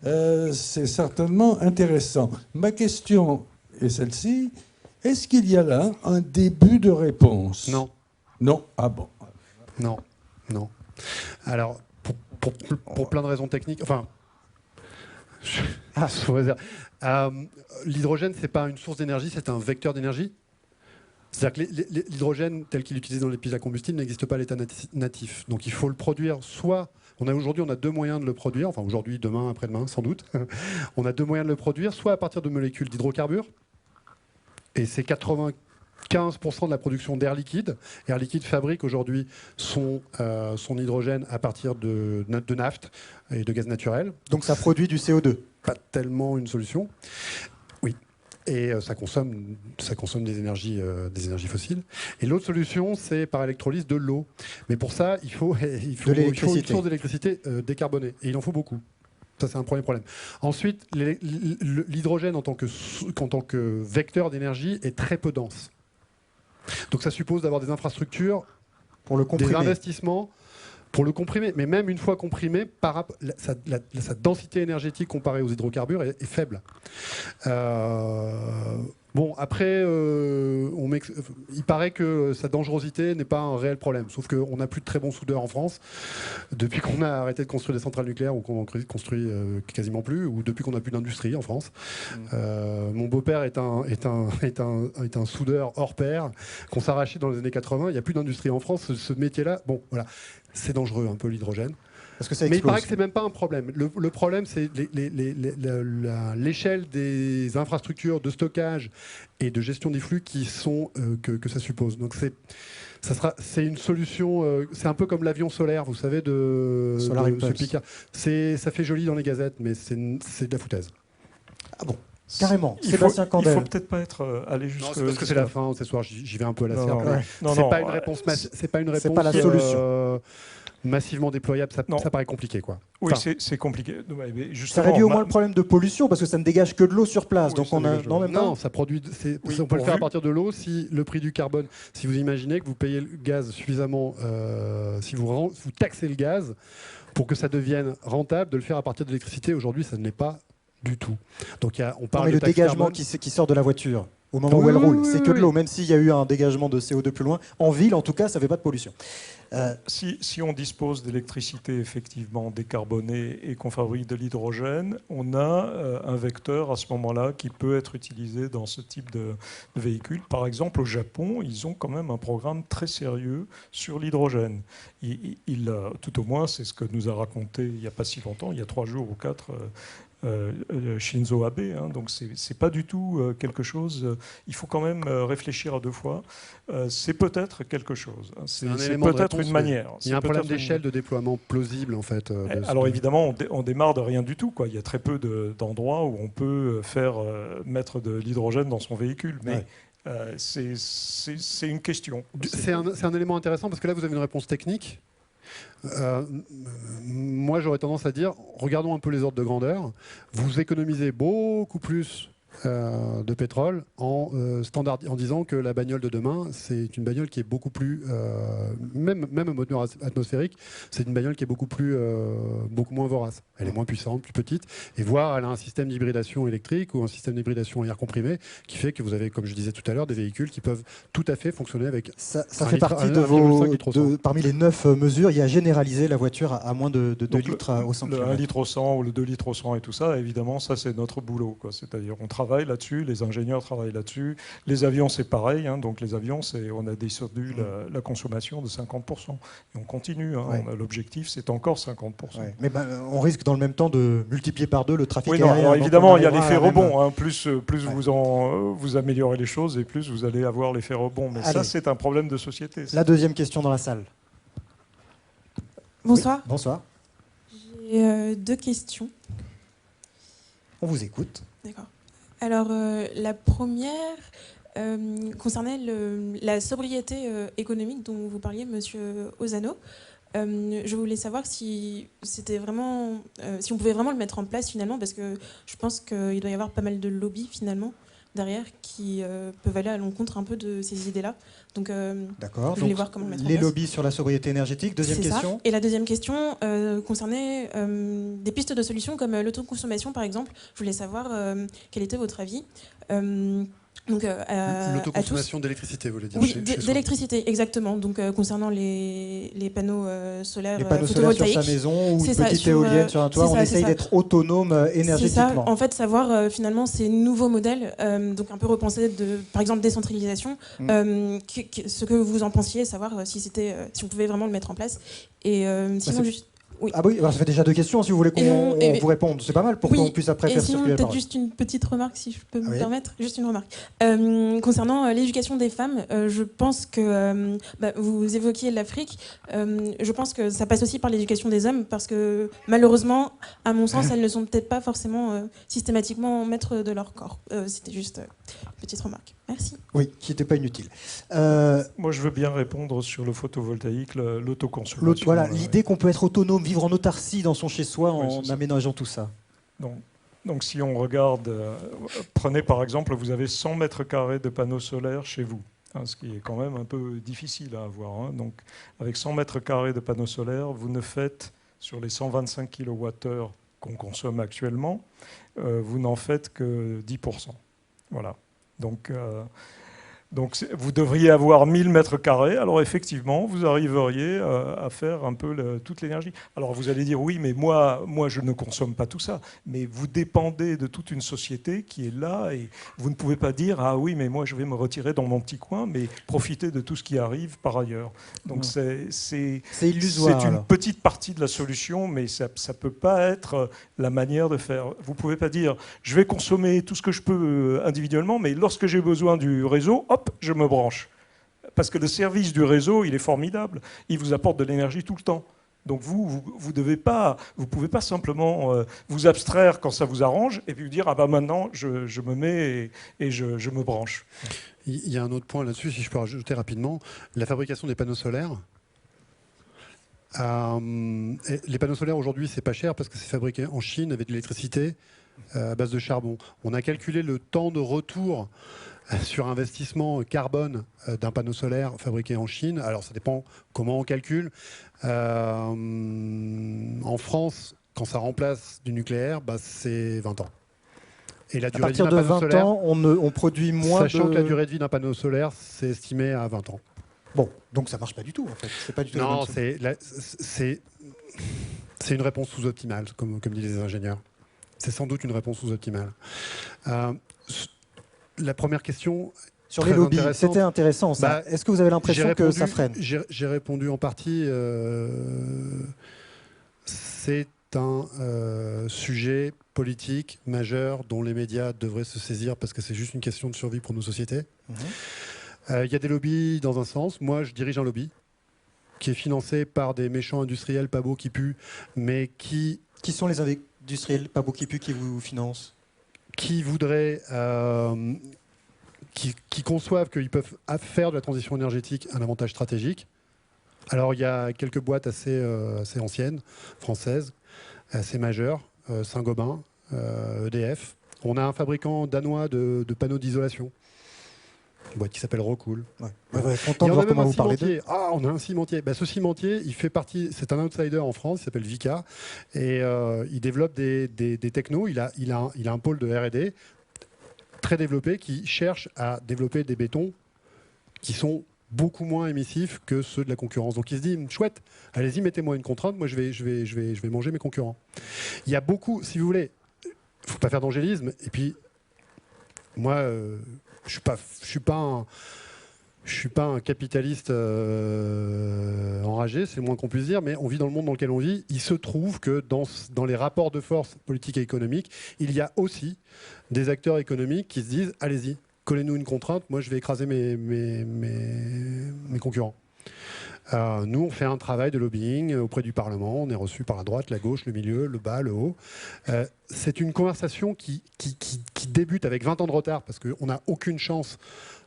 c'est certainement intéressant. Ma question est celle-ci, est-ce qu'il y a là un début de réponse? Non. Non? Ah bon. Non. Alors, pour plein de raisons techniques, enfin... l'hydrogène, c'est pas une source d'énergie, c'est un vecteur d'énergie. C'est-à-dire que l'hydrogène tel qu'il est utilisé dans les piles à combustible n'existe pas à l'état natif. Donc il faut le produire soit... Aujourd'hui, on a 2 moyens de le produire. Enfin, aujourd'hui, demain, après-demain, sans doute. On a 2 moyens de le produire, soit à partir de molécules d'hydrocarbures. Et c'est 95% de la production d'Air Liquide. Air Liquide fabrique aujourd'hui son hydrogène à partir de nafte et de gaz naturel. Donc ça produit du CO2. Pas tellement une solution. Oui. Et ça consomme des énergies fossiles. Et l'autre solution, c'est par électrolyse de l'eau. Mais pour ça, il faut une source d'électricité décarbonée. Et il en faut beaucoup. Ça, c'est un premier problème. Ensuite, l'hydrogène en tant que vecteur d'énergie est très peu dense. Donc ça suppose d'avoir des infrastructures, pour le comprimer, des investissements pour le comprimer. Mais même une fois comprimé, sa densité énergétique comparée aux hydrocarbures est faible. Bon, après, il paraît que sa dangerosité n'est pas un réel problème. Sauf qu'on n'a plus de très bons soudeurs en France depuis qu'on a arrêté de construire des centrales nucléaires ou qu'on en construit quasiment plus, ou depuis qu'on n'a plus d'industrie en France. Mon beau-père est un soudeur hors pair qu'on s'arrachait dans les années 80. Il n'y a plus d'industrie en France. Ce métier-là, bon, voilà, c'est dangereux un peu l'hydrogène. Parce que ça Mais il explose. paraît que c'est même pas un problème. Le problème, c'est l'échelle des infrastructures de stockage et de gestion des flux que ça suppose. Donc c'est une solution. C'est un peu comme l'avion solaire, vous savez, de Solar Impulse. Picard. Ça fait joli dans les gazettes, mais c'est de la foutaise. Ah bon, carrément. Il Sébastien faut Candel. peut-être pas être allé jusque. Non, c'est parce que c'est la fin ce soir. J'y vais un peu à la Non, serpe. non, mais c'est pas une réponse. C'est pas une réponse. C'est pas la solution. Massivement déployable, ça paraît compliqué, quoi. Oui, Enfin, c'est compliqué. Mais Ça justement, réduit au moins le problème de pollution parce que ça ne dégage que de l'eau sur place. Oui, Donc ça on a dégage de non, l'eau. même pas. non, ça produit. Oui, on peut le faire pourvu. à partir de l'eau si le prix du carbone. Si vous imaginez que vous payez le gaz suffisamment, si vous taxez le gaz pour que ça devienne rentable de le faire à partir de l'électricité. Aujourd'hui, ça ne l'est pas du tout. Donc on Non, parle mais de le taxe dégagement carbone. qui sort de la voiture au moment où Oui, elle roule, oui, c'est oui, que de oui. l'eau. Même s'il y a eu un dégagement de CO2 plus loin, en ville, en tout cas, ça ne fait pas de pollution. Si on dispose d'électricité effectivement décarbonée et qu'on fabrique de l'hydrogène, on a un vecteur à ce moment-là qui peut être utilisé dans ce type de véhicule. Par exemple, au Japon, ils ont quand même un programme très sérieux sur l'hydrogène. Tout au moins, c'est ce que nous a raconté il n'y a pas si longtemps, il y a 3 jours ou 4, Shinzo Abe. Donc c'est pas du tout quelque chose. Il faut quand même réfléchir à 2 fois. C'est peut-être quelque chose. C'est un élément de peut-être réponse, une mais manière. Il y a un problème C'est peut-être d'échelle de déploiement plausible, en fait. Alors évidemment, on démarre de rien du tout, quoi. Il y a très peu d'endroits où on peut mettre de l'hydrogène dans son véhicule. Mais c'est une question. C'est un élément intéressant parce que là, vous avez une réponse technique. Moi, j'aurais tendance à dire, regardons un peu les ordres de grandeur. Vous économisez beaucoup plus de pétrole en disant que la bagnole de demain, c'est une bagnole qui est beaucoup plus, même au moteur atmosphérique, c'est une bagnole qui est beaucoup moins vorace. Elle est moins puissante, plus petite, et voire elle a un système d'hybridation électrique ou un système d'hybridation à air comprimé qui fait que vous avez, comme je disais tout à l'heure, des véhicules qui peuvent tout à fait fonctionner avec. Ça fait partie de parmi les 9 mesures. Il y a généralisé la voiture à moins de 2 litres au 100 Le km. 1 litre au 100 ou le 2 litres au 100 et tout ça, évidemment, ça c'est notre boulot, quoi. C'est-à-dire on travaille là-dessus, les ingénieurs travaillent là-dessus. Les avions, c'est pareil. Donc les avions, on a descendu la consommation de 50%. Et on continue. L'objectif, c'est encore 50%. Ouais. Mais on risque dans le même temps de multiplier par 2 le trafic Oui, non, aérien. alors évidemment, il y a l'effet même... rebond. Plus vous améliorez les choses et plus vous allez avoir l'effet rebond. Mais ça, c'est un problème de société. La deuxième question dans la salle. Bonsoir. Oui, bonsoir. J'ai 2 questions. On vous écoute. D'accord. Alors, la première concernait la sobriété économique dont vous parliez, Monsieur Ozano. Je voulais savoir si c'était vraiment, si on pouvait vraiment le mettre en place finalement, parce que je pense qu'il doit y avoir pas mal de lobbies finalement derrière qui peuvent aller à l'encontre un peu de ces idées-là. Donc, d'accord. Je voulais voir comment le mettre en les place. lobbies sur la sobriété énergétique. Deuxième question. Et la deuxième question concernait des pistes de solutions comme l'autoconsommation par exemple. Je voulais savoir quel était votre avis. L'autoconsommation d'électricité, vous voulez dire? Oui, d'électricité, exactement. Donc concernant les panneaux solaires, les panneaux solaires sur sa maison ou une petite éolienne sur un toit, on essaye d'être autonome énergétiquement. C'est ça. En fait, savoir finalement ces nouveaux modèles, donc un peu repenser par exemple décentralisation, ce que vous en pensiez, savoir si on pouvait vraiment le mettre en place. Et sinon juste. Oui. Ah oui, alors ça fait déjà 2 questions si vous voulez qu'on vous réponde. C'est pas mal pour qu'on puisse après faire circuler la parole. Peut-être juste une petite remarque si je peux me permettre. Juste une remarque. Concernant l'éducation des femmes, je pense que vous évoquiez l'Afrique. Je pense que ça passe aussi par l'éducation des hommes parce que malheureusement, à mon sens, elles ne sont peut-être pas forcément systématiquement maîtres de leur corps. C'était juste une petite remarque. Merci. Oui, qui n'était pas inutile. Moi, je veux bien répondre sur le photovoltaïque, l'autoconsommation. Voilà, l'idée qu'on peut être autonome, vivre en autarcie dans son chez-soi en aménageant tout ça. Donc si on regarde, prenez par exemple, vous avez 100 mètres carrés de panneaux solaires chez vous, ce qui est quand même un peu difficile à avoir. Donc avec 100 mètres carrés de panneaux solaires, vous ne faites, sur les 125 kWh qu'on consomme actuellement, vous n'en faites que 10%. Voilà. Donc vous devriez avoir 1000 mètres carrés, alors effectivement, vous arriveriez à faire un peu toute l'énergie. Alors vous allez dire, oui, mais moi, je ne consomme pas tout ça. Mais vous dépendez de toute une société qui est là et vous ne pouvez pas dire, ah oui, mais moi, je vais me retirer dans mon petit coin, mais profiter de tout ce qui arrive par ailleurs. Donc c'est illusoire. C'est une alors. petite partie de la solution, mais ça ne peut pas être la manière de faire. Vous ne pouvez pas dire, je vais consommer tout ce que je peux individuellement, mais lorsque j'ai besoin du réseau, hop, je me branche. Parce que le service du réseau, il est formidable. Il vous apporte de l'énergie tout le temps. Donc vous pouvez pas simplement vous abstraire quand ça vous arrange et puis vous dire, ah bah maintenant, je me mets et je me branche. Il y a un autre point là-dessus, si je peux rajouter rapidement. La fabrication des panneaux solaires. Les panneaux solaires, aujourd'hui, c'est pas cher parce que c'est fabriqué en Chine avec de l'électricité à base de charbon. On a calculé le temps de retour sur investissement carbone d'un panneau solaire fabriqué en Chine. Alors ça dépend comment on calcule. En France, quand ça remplace du nucléaire, c'est 20 ans. Et la À durée de vie partir d'un de panneau 20 solaire, ans, on produit moins sachant de... que la durée de vie d'un panneau solaire, c'est estimé à 20 ans. Bon, donc ça marche pas du tout, en fait. C'est pas du tout la Non, même chose. c'est une réponse sous-optimale, comme disent les ingénieurs. C'est sans doute une réponse sous-optimale. La première question... Sur les très lobbies, intéressante. c'était intéressant ça. Est-ce que vous avez l'impression que ça freine? J'ai répondu en partie. C'est un sujet politique majeur dont les médias devraient se saisir parce que c'est juste une question de survie pour nos sociétés. Il y a des lobbies dans un sens. Moi, je dirige un lobby qui est financé par des méchants industriels pas beaux qui puent, mais qui... Qui sont les industriels pas beaux qui puent qui vous financent? Qui voudraient... qui conçoivent qu'ils peuvent faire de la transition énergétique un avantage stratégique. Alors, il y a quelques boîtes assez anciennes, françaises, assez majeures, Saint-Gobain, EDF. On a un fabricant danois de panneaux d'isolation, une boîte qui s'appelle Rockwool. Content de voir comment vous parlez d'eux. On a un cimentier. Ce cimentier, il fait partie. C'est un outsider en France, il s'appelle Vicat, et il développe des technos. Il a un pôle de R&D très développé qui cherche à développer des bétons qui sont beaucoup moins émissifs que ceux de la concurrence. Donc il se dit, chouette, allez-y, mettez-moi une contrainte, moi je vais manger mes concurrents. Il y a beaucoup, si vous voulez, il ne faut pas faire d'angélisme, et puis moi, je suis pas un capitaliste enragé, c'est le moins qu'on puisse dire, mais on vit dans le monde dans lequel on vit. Il se trouve que dans les rapports de force politiques et économiques, il y a aussi des acteurs économiques qui se disent « Allez-y, collez-nous une contrainte, moi je vais écraser mes concurrents ». Nous, on fait un travail de lobbying auprès du Parlement. On est reçu par la droite, la gauche, le milieu, le bas, le haut. C'est une conversation qui débute avec 20 ans de retard parce qu'on n'a aucune chance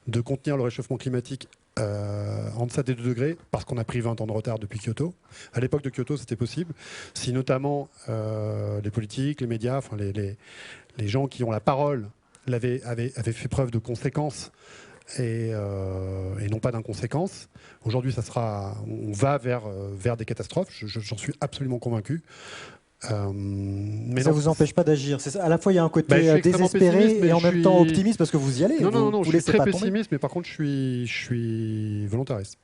de contenir le réchauffement climatique en deçà des 2 degrés parce qu'on a pris 20 ans de retard depuis Kyoto. À l'époque de Kyoto, c'était possible. Si notamment les politiques, les médias, enfin les gens qui ont la parole avaient fait preuve de conséquence et non pas d'inconséquence. Aujourd'hui, on va vers des catastrophes. J'en suis absolument convaincu. Mais ça ne vous empêche pas d'agir. À la fois, il y a un côté désespéré et en même temps optimiste parce que vous y allez. Non, je suis très pessimiste, mais par contre, je suis volontariste.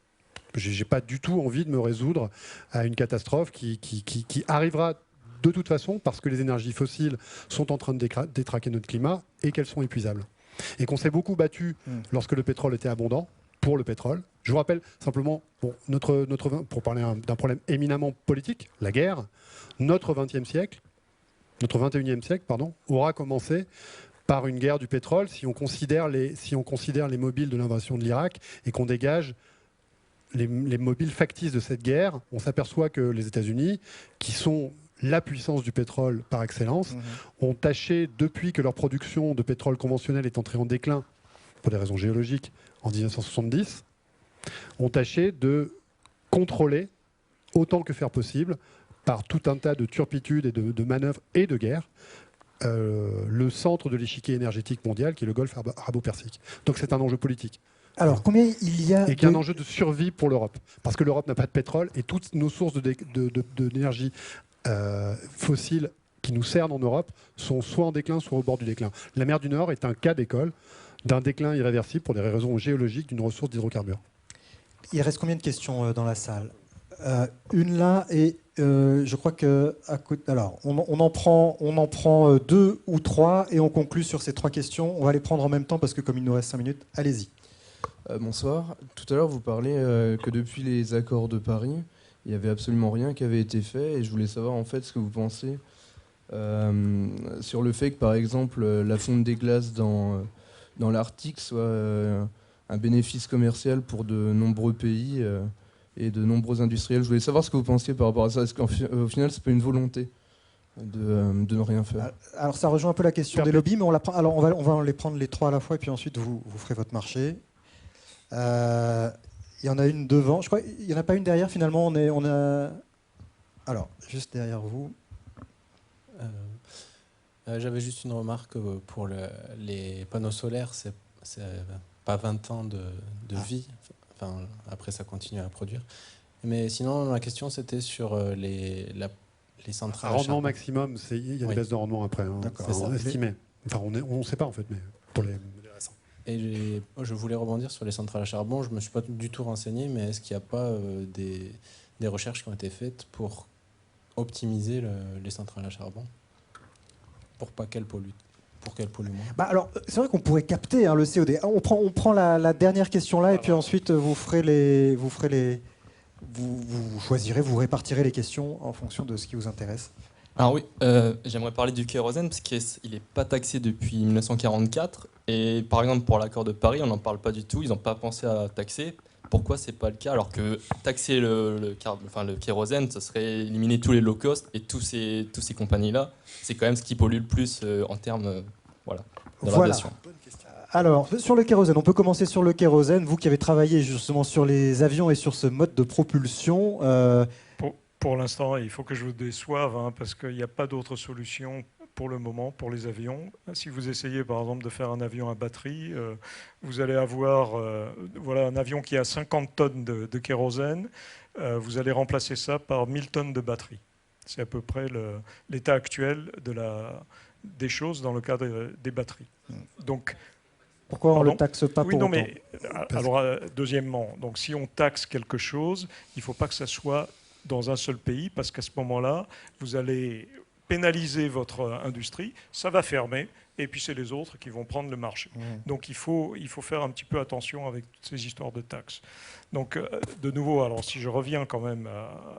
Je n'ai pas du tout envie de me résoudre à une catastrophe qui arrivera de toute façon parce que les énergies fossiles sont en train de détraquer notre climat et qu'elles sont épuisables. Et qu'on s'est beaucoup battu lorsque le pétrole était abondant, pour le pétrole. Je vous rappelle simplement, pour parler d'un problème éminemment politique, la guerre, notre 21e siècle, aura commencé par une guerre du pétrole si on considère les mobiles de l'invasion de l'Irak et qu'on dégage les mobiles factices de cette guerre. On s'aperçoit que les États-Unis, qui sont la puissance du pétrole par excellence, ont tâché, depuis que leur production de pétrole conventionnel est entrée en déclin, pour des raisons géologiques, en 1970, ont tâché de contrôler, autant que faire possible, par tout un tas de turpitudes et de manœuvres et de guerres, le centre de l'échiquier énergétique mondial, qui est le Golfe arabo-persique. Donc c'est un enjeu politique. Alors, combien il y a... Et qui est un enjeu de survie pour l'Europe. Parce que l'Europe n'a pas de pétrole et toutes nos sources d'énergie fossile qui nous servent en Europe sont soit en déclin, soit au bord du déclin. La mer du Nord est un cas d'école d'un déclin irréversible pour des raisons géologiques d'une ressource d'hydrocarbures. Il reste combien de questions dans la salle? Une là, et je crois que... Alors, on en prend 2 ou 3, et on conclut sur ces 3 questions. On va les prendre en même temps, parce que comme il nous reste 5 minutes, allez-y. Bonsoir. Tout à l'heure, vous parlez que depuis les accords de Paris, il n'y avait absolument rien qui avait été fait. Et je voulais savoir en fait ce que vous pensez sur le fait que, par exemple, la fonte des glaces dans l'Arctique soit un bénéfice commercial pour de nombreux pays et de nombreux industriels. Je voulais savoir ce que vous pensiez par rapport à ça. Est-ce qu'au final, c'est pas une volonté de ne rien faire? Alors, ça rejoint un peu la question des lobbies, mais on va les prendre les 3 à la fois, et puis ensuite, vous ferez votre marché. Il y en a une devant. Je crois qu'il n'y en a pas une derrière, finalement. On a... Alors, juste derrière vous. J'avais juste une remarque pour les panneaux solaires. C'est pas 20 ans de vie. Enfin, après, ça continue à produire. Mais sinon, ma question, c'était sur les centrales à Rendement charbon. maximum, il y a des baisses de rendement après. Hein, estimé. Enfin, on ne sait pas, en fait, mais pour les récents. Et je voulais rebondir sur les centrales à charbon. Je ne me suis pas du tout renseigné, mais est-ce qu'il n'y a pas des recherches qui ont été faites pour optimiser les centrales à charbon pour pas qu'elles polluent, pour qu'elles polluent moins? Alors, c'est vrai qu'on pourrait capter le COD. On prend la dernière question là, et puis ensuite vous choisirez, vous répartirez les questions en fonction de ce qui vous intéresse. Alors oui, j'aimerais parler du kérosène parce qu'il n'est pas taxé depuis 1944. Et par exemple, pour l'accord de Paris, on n'en parle pas du tout. Ils n'ont pas pensé à taxer. Pourquoi c'est pas le cas? Alors que taxer le kérosène, ça serait éliminer tous les low cost et tous ces compagnies-là. C'est quand même ce qui pollue le plus en termes de radiation. Alors, sur le kérosène, on peut commencer sur le kérosène. Vous qui avez travaillé justement sur les avions et sur ce mode de propulsion. Pour l'instant, il faut que je vous déçoive, parce qu'il n'y a pas d'autre solution pour le moment pour les avions. Si vous essayez par exemple de faire un avion à batterie, vous allez avoir un avion qui a 50 tonnes de kérosène. Vous allez remplacer ça par 1000 tonnes de batterie. C'est à peu près l'état actuel des choses dans le cadre des batteries. Donc, pourquoi on ne le taxe pas pour autant? Mais alors, deuxièmement, donc, si on taxe quelque chose, il ne faut pas que ça soit dans un seul pays, parce qu'à ce moment-là, vous allez pénaliser votre industrie, ça va fermer, et puis c'est les autres qui vont prendre le marché. Donc il faut faire un petit peu attention avec toutes ces histoires de taxes. Donc de nouveau, alors si je reviens quand même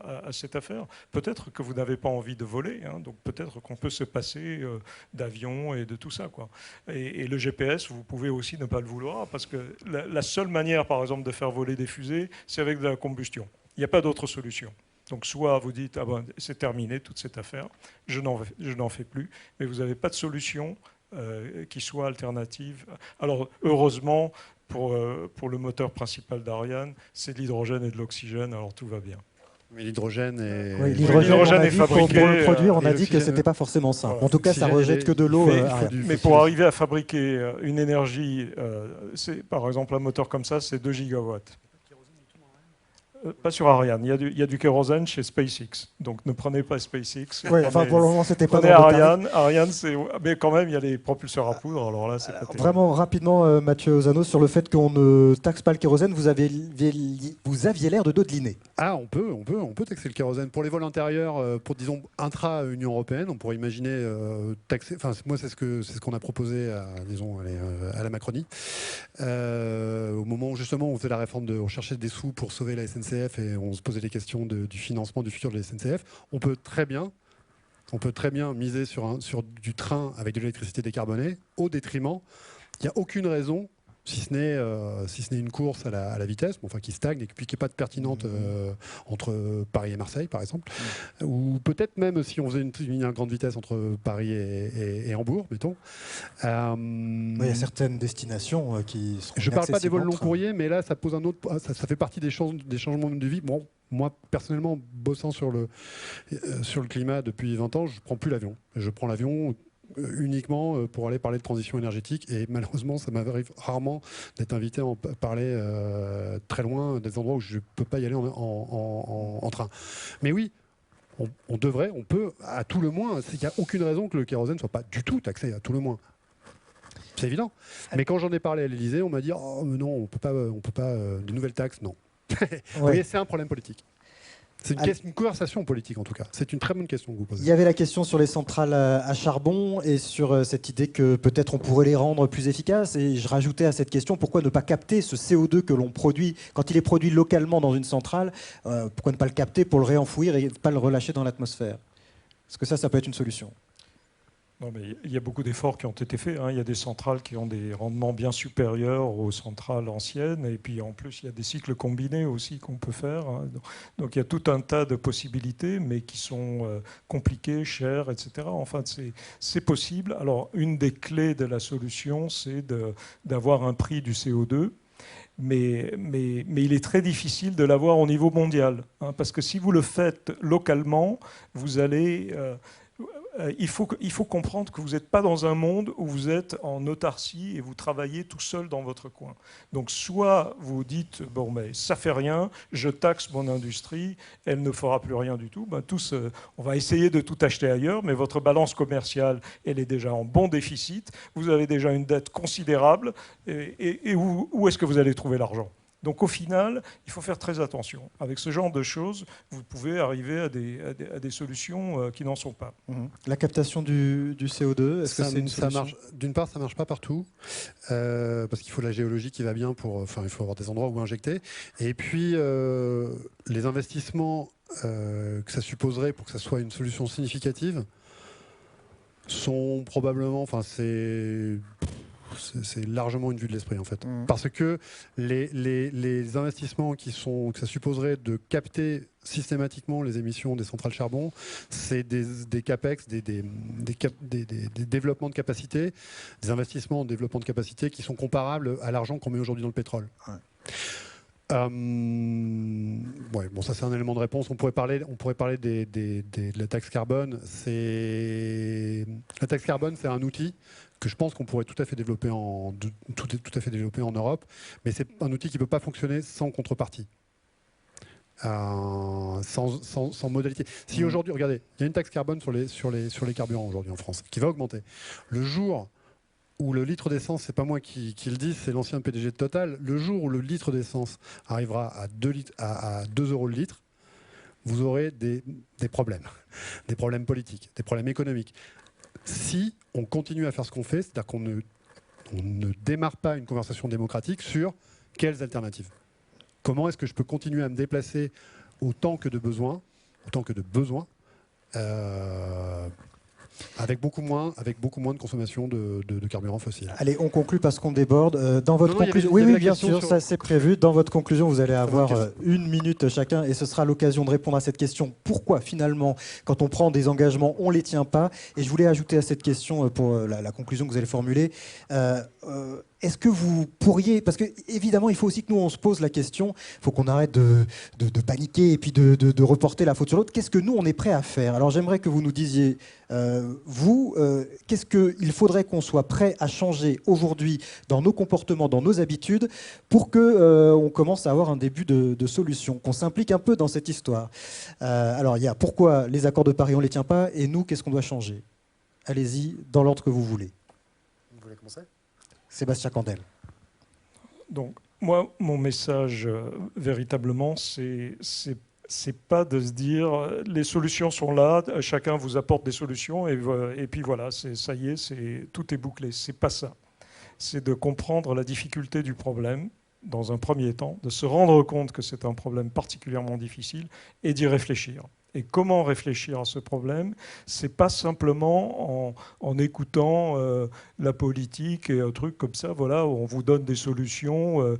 à cette affaire, peut-être que vous n'avez pas envie de voler, donc peut-être qu'on peut se passer d'avions et de tout ça, quoi. Et le GPS, vous pouvez aussi ne pas le vouloir, parce que la seule manière, par exemple, de faire voler des fusées, c'est avec de la combustion. Il n'y a pas d'autre solution. Donc soit vous dites, c'est terminé toute cette affaire, je n'en fais plus, mais vous n'avez pas de solution qui soit alternative. Alors heureusement, pour le moteur principal d'Ariane, c'est de l'hydrogène et de l'oxygène, alors tout va bien. Mais l'hydrogène est... Oui, l'hydrogène est fabriqué. Pour le produire, on a dit que ce n'était pas forcément simple. Voilà. En tout cas, ça rejette que de l'eau. Mais pour arriver à fabriquer une énergie, par exemple un moteur comme ça, c'est 2 gigawatts. Pas sur Ariane, il y a du kérosène chez SpaceX. Donc ne prenez pas SpaceX. Oui, enfin pour le moment c'était pas. Prenez Ariane. Ariane, mais quand même il y a les propulseurs à poudre. Alors là, c'est pas terrible. Vraiment rapidement, Mathieu Ozano, sur le fait qu'on ne taxe pas le kérosène, vous aviez l'air de dodeliner. Ah, on peut taxer le kérosène pour les vols intérieurs, pour disons intra-Union européenne. On pourrait imaginer taxer. Enfin, moi c'est ce qu'on a proposé à la Macronie au moment où justement on faisait la réforme on cherchait des sous pour sauver la SNCF. Et on se posait les questions du financement du futur de la SNCF. On peut très bien miser sur du train avec de l'électricité décarbonée au détriment. Il n'y a aucune raison, si ce n'est une course à la vitesse, qui stagne et puis qui n'est pas de pertinente entre Paris et Marseille, par exemple. Ou peut-être même si on faisait une ligne à grande vitesse entre Paris et Hambourg, mettons. Il y a certaines destinations qui seront. Je ne parle pas des vols long courriers, mais là, ça pose ça fait partie des changements de vie. Bon, moi, personnellement, bossant sur le climat depuis 20 ans, je ne prends plus l'avion. Je prends l'avion uniquement pour aller parler de transition énergétique, et malheureusement ça m'arrive rarement d'être invité à en parler très loin, des endroits où je ne peux pas y aller en train. Mais oui, on peut à tout le moins, il n'y a aucune raison que le kérosène ne soit pas du tout taxé, à tout le moins. C'est évident. Mais quand j'en ai parlé à l'Élysée, on m'a dit oh, mais non, on peut pas de nouvelles taxes, non. Vous voyez, c'est un problème politique. C'est une conversation politique en tout cas. C'est une très bonne question que vous posez. Il y avait la question sur les centrales à charbon et sur cette idée que peut-être on pourrait les rendre plus efficaces. Et je rajoutais à cette question, pourquoi ne pas capter ce CO2 que l'on produit quand il est produit localement dans une centrale, pourquoi ne pas le capter pour le réenfouir et ne pas le relâcher dans l'atmosphère? Parce que ça peut être une solution. Non, mais il y a beaucoup d'efforts qui ont été faits. Il y a des centrales qui ont des rendements bien supérieurs aux centrales anciennes. Et puis en plus, il y a des cycles combinés aussi qu'on peut faire. Donc il y a tout un tas de possibilités, mais qui sont compliquées, chères, etc. Enfin, c'est possible. Alors, une des clés de la solution, c'est d'avoir un prix du CO2. Mais il est très difficile de l'avoir au niveau mondial. Parce que si vous le faites localement, vous allez... il faut comprendre que vous n'êtes pas dans un monde où vous êtes en autarcie et vous travaillez tout seul dans votre coin. Donc soit vous dites, bon, mais ça fait rien, je taxe mon industrie, elle ne fera plus rien du tout. On va essayer de tout acheter ailleurs, mais votre balance commerciale, elle est déjà en bon déficit, vous avez déjà une dette considérable, et où est-ce que vous allez trouver l'argent ? Donc au final, il faut faire très attention. Avec ce genre de choses, vous pouvez arriver à des solutions qui n'en sont pas. La captation du CO2, est-ce que c'est une solution ? D'une part, ça ne marche pas partout, parce qu'il faut de la géologie qui va bien il faut avoir des endroits où injecter. Et puis, les investissements que ça supposerait pour que ça soit une solution significative sont probablement... C'est largement une vue de l'esprit en fait. Parce que les investissements que ça supposerait de capter systématiquement les émissions des centrales charbon, c'est des capex, des développements de capacité, des investissements en développement de capacité qui sont comparables à l'argent qu'on met aujourd'hui dans le pétrole. Ça c'est un élément de réponse. On pourrait parler de la taxe carbone. La taxe carbone, c'est un outil que je pense qu'on pourrait tout à fait développer en Europe, mais c'est un outil qui ne peut pas fonctionner sans contrepartie, sans modalité. Si aujourd'hui, regardez, il y a une taxe carbone sur les carburants aujourd'hui en France, qui va augmenter. Le jour où le litre d'essence, c'est pas moi qui le dis, c'est l'ancien PDG de Total, le jour où le litre d'essence arrivera à 2 € le litre, vous aurez des problèmes politiques, des problèmes économiques. Si on continue à faire ce qu'on fait, c'est-à-dire qu'on ne démarre pas une conversation démocratique sur quelles alternatives. Comment est-ce que je peux continuer à me déplacer autant que de besoin, avec beaucoup moins de consommation de carburants fossiles. Allez, on conclut parce qu'on déborde. Dans votre conclusion, oui, bien sûr, ça c'est prévu. Dans votre conclusion, vous allez avoir 1 minute chacun et ce sera l'occasion de répondre à cette question. Pourquoi finalement, quand on prend des engagements, on ne les tient pas? Et je voulais ajouter à cette question, pour la conclusion que vous allez formuler, est-ce que vous pourriez, parce que évidemment il faut aussi que nous on se pose la question, il faut qu'on arrête de paniquer et puis de reporter la faute sur l'autre, qu'est-ce que nous on est prêt à faire? Alors j'aimerais que vous nous disiez, qu'est-ce qu'il faudrait qu'on soit prêt à changer aujourd'hui dans nos comportements, dans nos habitudes, pour qu'on commence à avoir un début de solution, qu'on s'implique un peu dans cette histoire. Alors il y a pourquoi les accords de Paris on ne les tient pas, et nous qu'est-ce qu'on doit changer? Allez-y, dans l'ordre que vous voulez. Vous voulez commencer? Sébastien Candel. Donc, moi, mon message, véritablement, c'est pas de se dire les solutions sont là, chacun vous apporte des solutions et puis voilà, ça y est, tout est bouclé. C'est pas ça. C'est de comprendre la difficulté du problème dans un premier temps, de se rendre compte que c'est un problème particulièrement difficile et d'y réfléchir. Et comment réfléchir à ce problème? C'est pas simplement en écoutant la politique et un truc comme ça, voilà, où on vous donne des solutions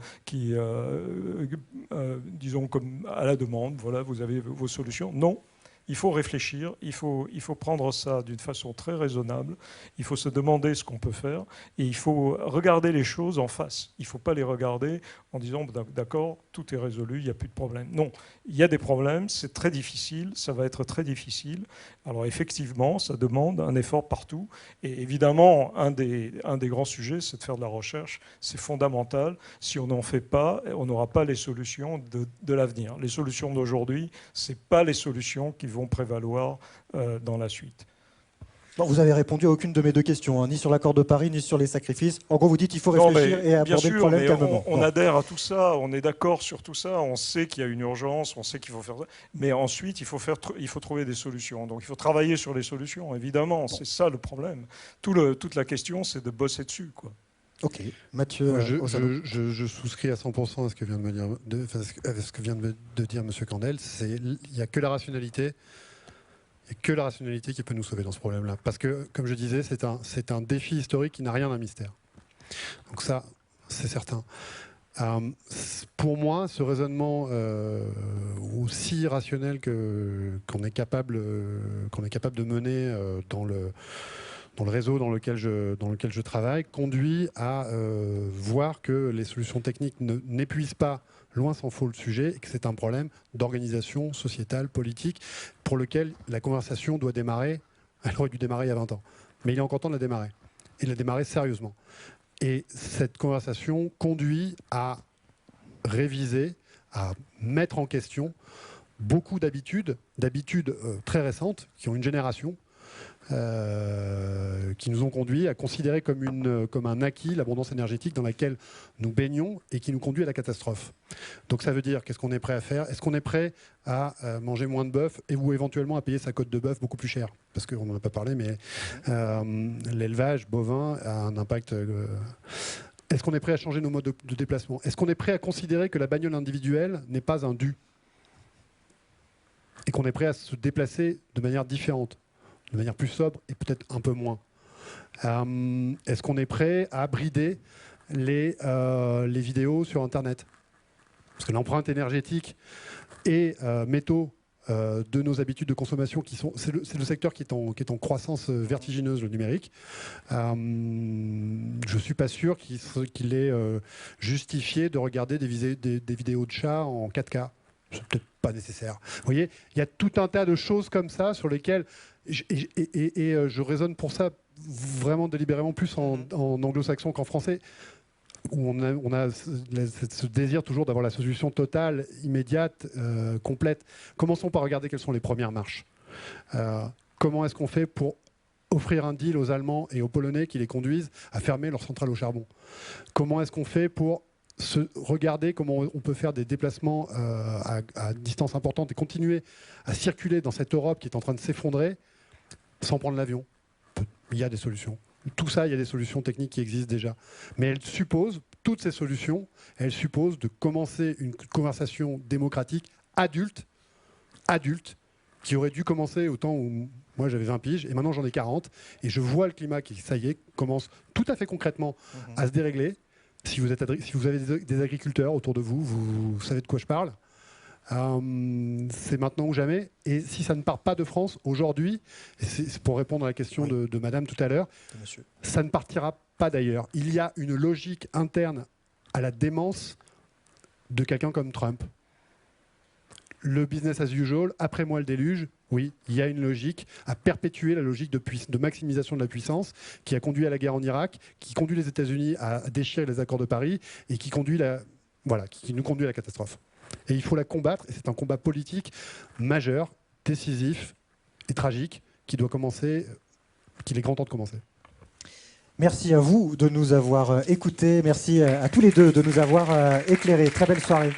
disons comme à la demande, voilà, vous avez vos solutions. Non. Il faut réfléchir, il faut prendre ça d'une façon très raisonnable, il faut se demander ce qu'on peut faire et il faut regarder les choses en face. Il ne faut pas les regarder en disant d'accord, tout est résolu, il n'y a plus de problème. Non, il y a des problèmes, c'est très difficile, ça va être très difficile. Alors effectivement, ça demande un effort partout et évidemment, un des grands sujets, c'est de faire de la recherche, c'est fondamental. Si on n'en fait pas, on n'aura pas les solutions de l'avenir. Les solutions d'aujourd'hui, ce n'est pas les solutions qui vont prévaloir dans la suite. Bon, vous avez répondu à aucune de mes deux questions, hein, ni sur l'accord de Paris, ni sur les sacrifices. En gros, vous dites qu'il faut Non, réfléchir mais et bien aborder le sûr, problème mais calmement. on Bon. adhère à tout ça, on est d'accord sur tout ça, on sait qu'il y a une urgence, on sait qu'il faut faire ça. Mais ensuite, il faut trouver des solutions. Donc il faut travailler sur les solutions, évidemment. C'est ça le problème. Toute la question, c'est de bosser dessus, quoi. Ok, Mathieu. Moi, Ozano. je souscris à 100% à ce que vient de me dire, ce que vient de dire Monsieur Candel. Il n'y a que la rationalité. Il n'y a que la rationalité qui peut nous sauver dans ce problème-là. Parce que, comme je disais, c'est un défi historique qui n'a rien d'un mystère. Donc ça, c'est certain. Pour moi, ce raisonnement aussi rationnel qu'on est capable de mener dans le réseau dans lequel je travaille conduit à voir que les solutions techniques n'épuisent pas, loin s'en faut, le sujet, et que c'est un problème d'organisation sociétale, politique, pour lequel la conversation doit démarrer. Elle aurait dû démarrer il y a 20 ans. Mais il est encore temps de la démarrer. Et de la démarrer sérieusement. Et cette conversation conduit à réviser, à mettre en question beaucoup d'habitudes très récentes, qui ont une génération, qui nous ont conduit à considérer comme un acquis l'abondance énergétique dans laquelle nous baignons et qui nous conduit à la catastrophe. Donc ça veut dire, qu'est-ce qu'on est prêt à faire? Est-ce qu'on est prêt à manger moins de bœuf ou éventuellement à payer sa côte de bœuf beaucoup plus cher? Parce qu'on n'en a pas parlé, mais l'élevage bovin a un impact... Est-ce qu'on est prêt à changer nos modes de déplacement? Est-ce qu'on est prêt à considérer que la bagnole individuelle n'est pas un dû? Et qu'on est prêt à se déplacer de manière différente, de manière plus sobre et peut-être un peu moins? Est-ce qu'on est prêt à brider les vidéos sur Internet? Parce que l'empreinte énergétique et métaux de nos habitudes de consommation, c'est le secteur qui est en croissance vertigineuse, le numérique. Je ne suis pas sûr qu'il est justifié de regarder des vidéos de chats en 4K. C'est peut-être pas nécessaire. Vous voyez, il y a tout un tas de choses comme ça sur lesquelles... je raisonne pour ça vraiment délibérément plus en anglo-saxon qu'en français, où on a ce désir toujours d'avoir la solution totale, immédiate, complète. Commençons par regarder quelles sont les premières marches. Comment est-ce qu'on fait pour offrir un deal aux Allemands et aux Polonais qui les conduisent à fermer leurs centrales au charbon? Comment est-ce qu'on fait pour regarder comment on peut faire des déplacements à distance importante et continuer à circuler dans cette Europe qui est en train de s'effondrer sans prendre l'avion? Il y a des solutions. Tout ça, il y a des solutions techniques qui existent déjà. Mais toutes ces solutions, elles supposent de commencer une conversation démocratique adulte, qui aurait dû commencer au temps où moi j'avais 20 piges, et maintenant j'en ai 40, et je vois le climat qui, ça y est, commence tout à fait concrètement à se dérégler. Si vous avez des agriculteurs autour de vous, vous savez de quoi je parle. C'est maintenant ou jamais. Et si ça ne part pas de France aujourd'hui, et c'est pour répondre à la question de Madame tout à l'heure, ça ne partira pas d'ailleurs. Il y a une logique interne à la démence de quelqu'un comme Trump. Le business as usual, après moi le déluge, oui, il y a une logique à perpétuer la logique de maximisation de la puissance qui a conduit à la guerre en Irak, qui conduit les États-Unis à déchirer les accords de Paris et qui nous conduit à la catastrophe. Et il faut la combattre, et c'est un combat politique majeur, décisif et tragique qu'il est grand temps de commencer. Merci à vous de nous avoir écoutés, merci à tous les deux de nous avoir éclairés. Très belle soirée.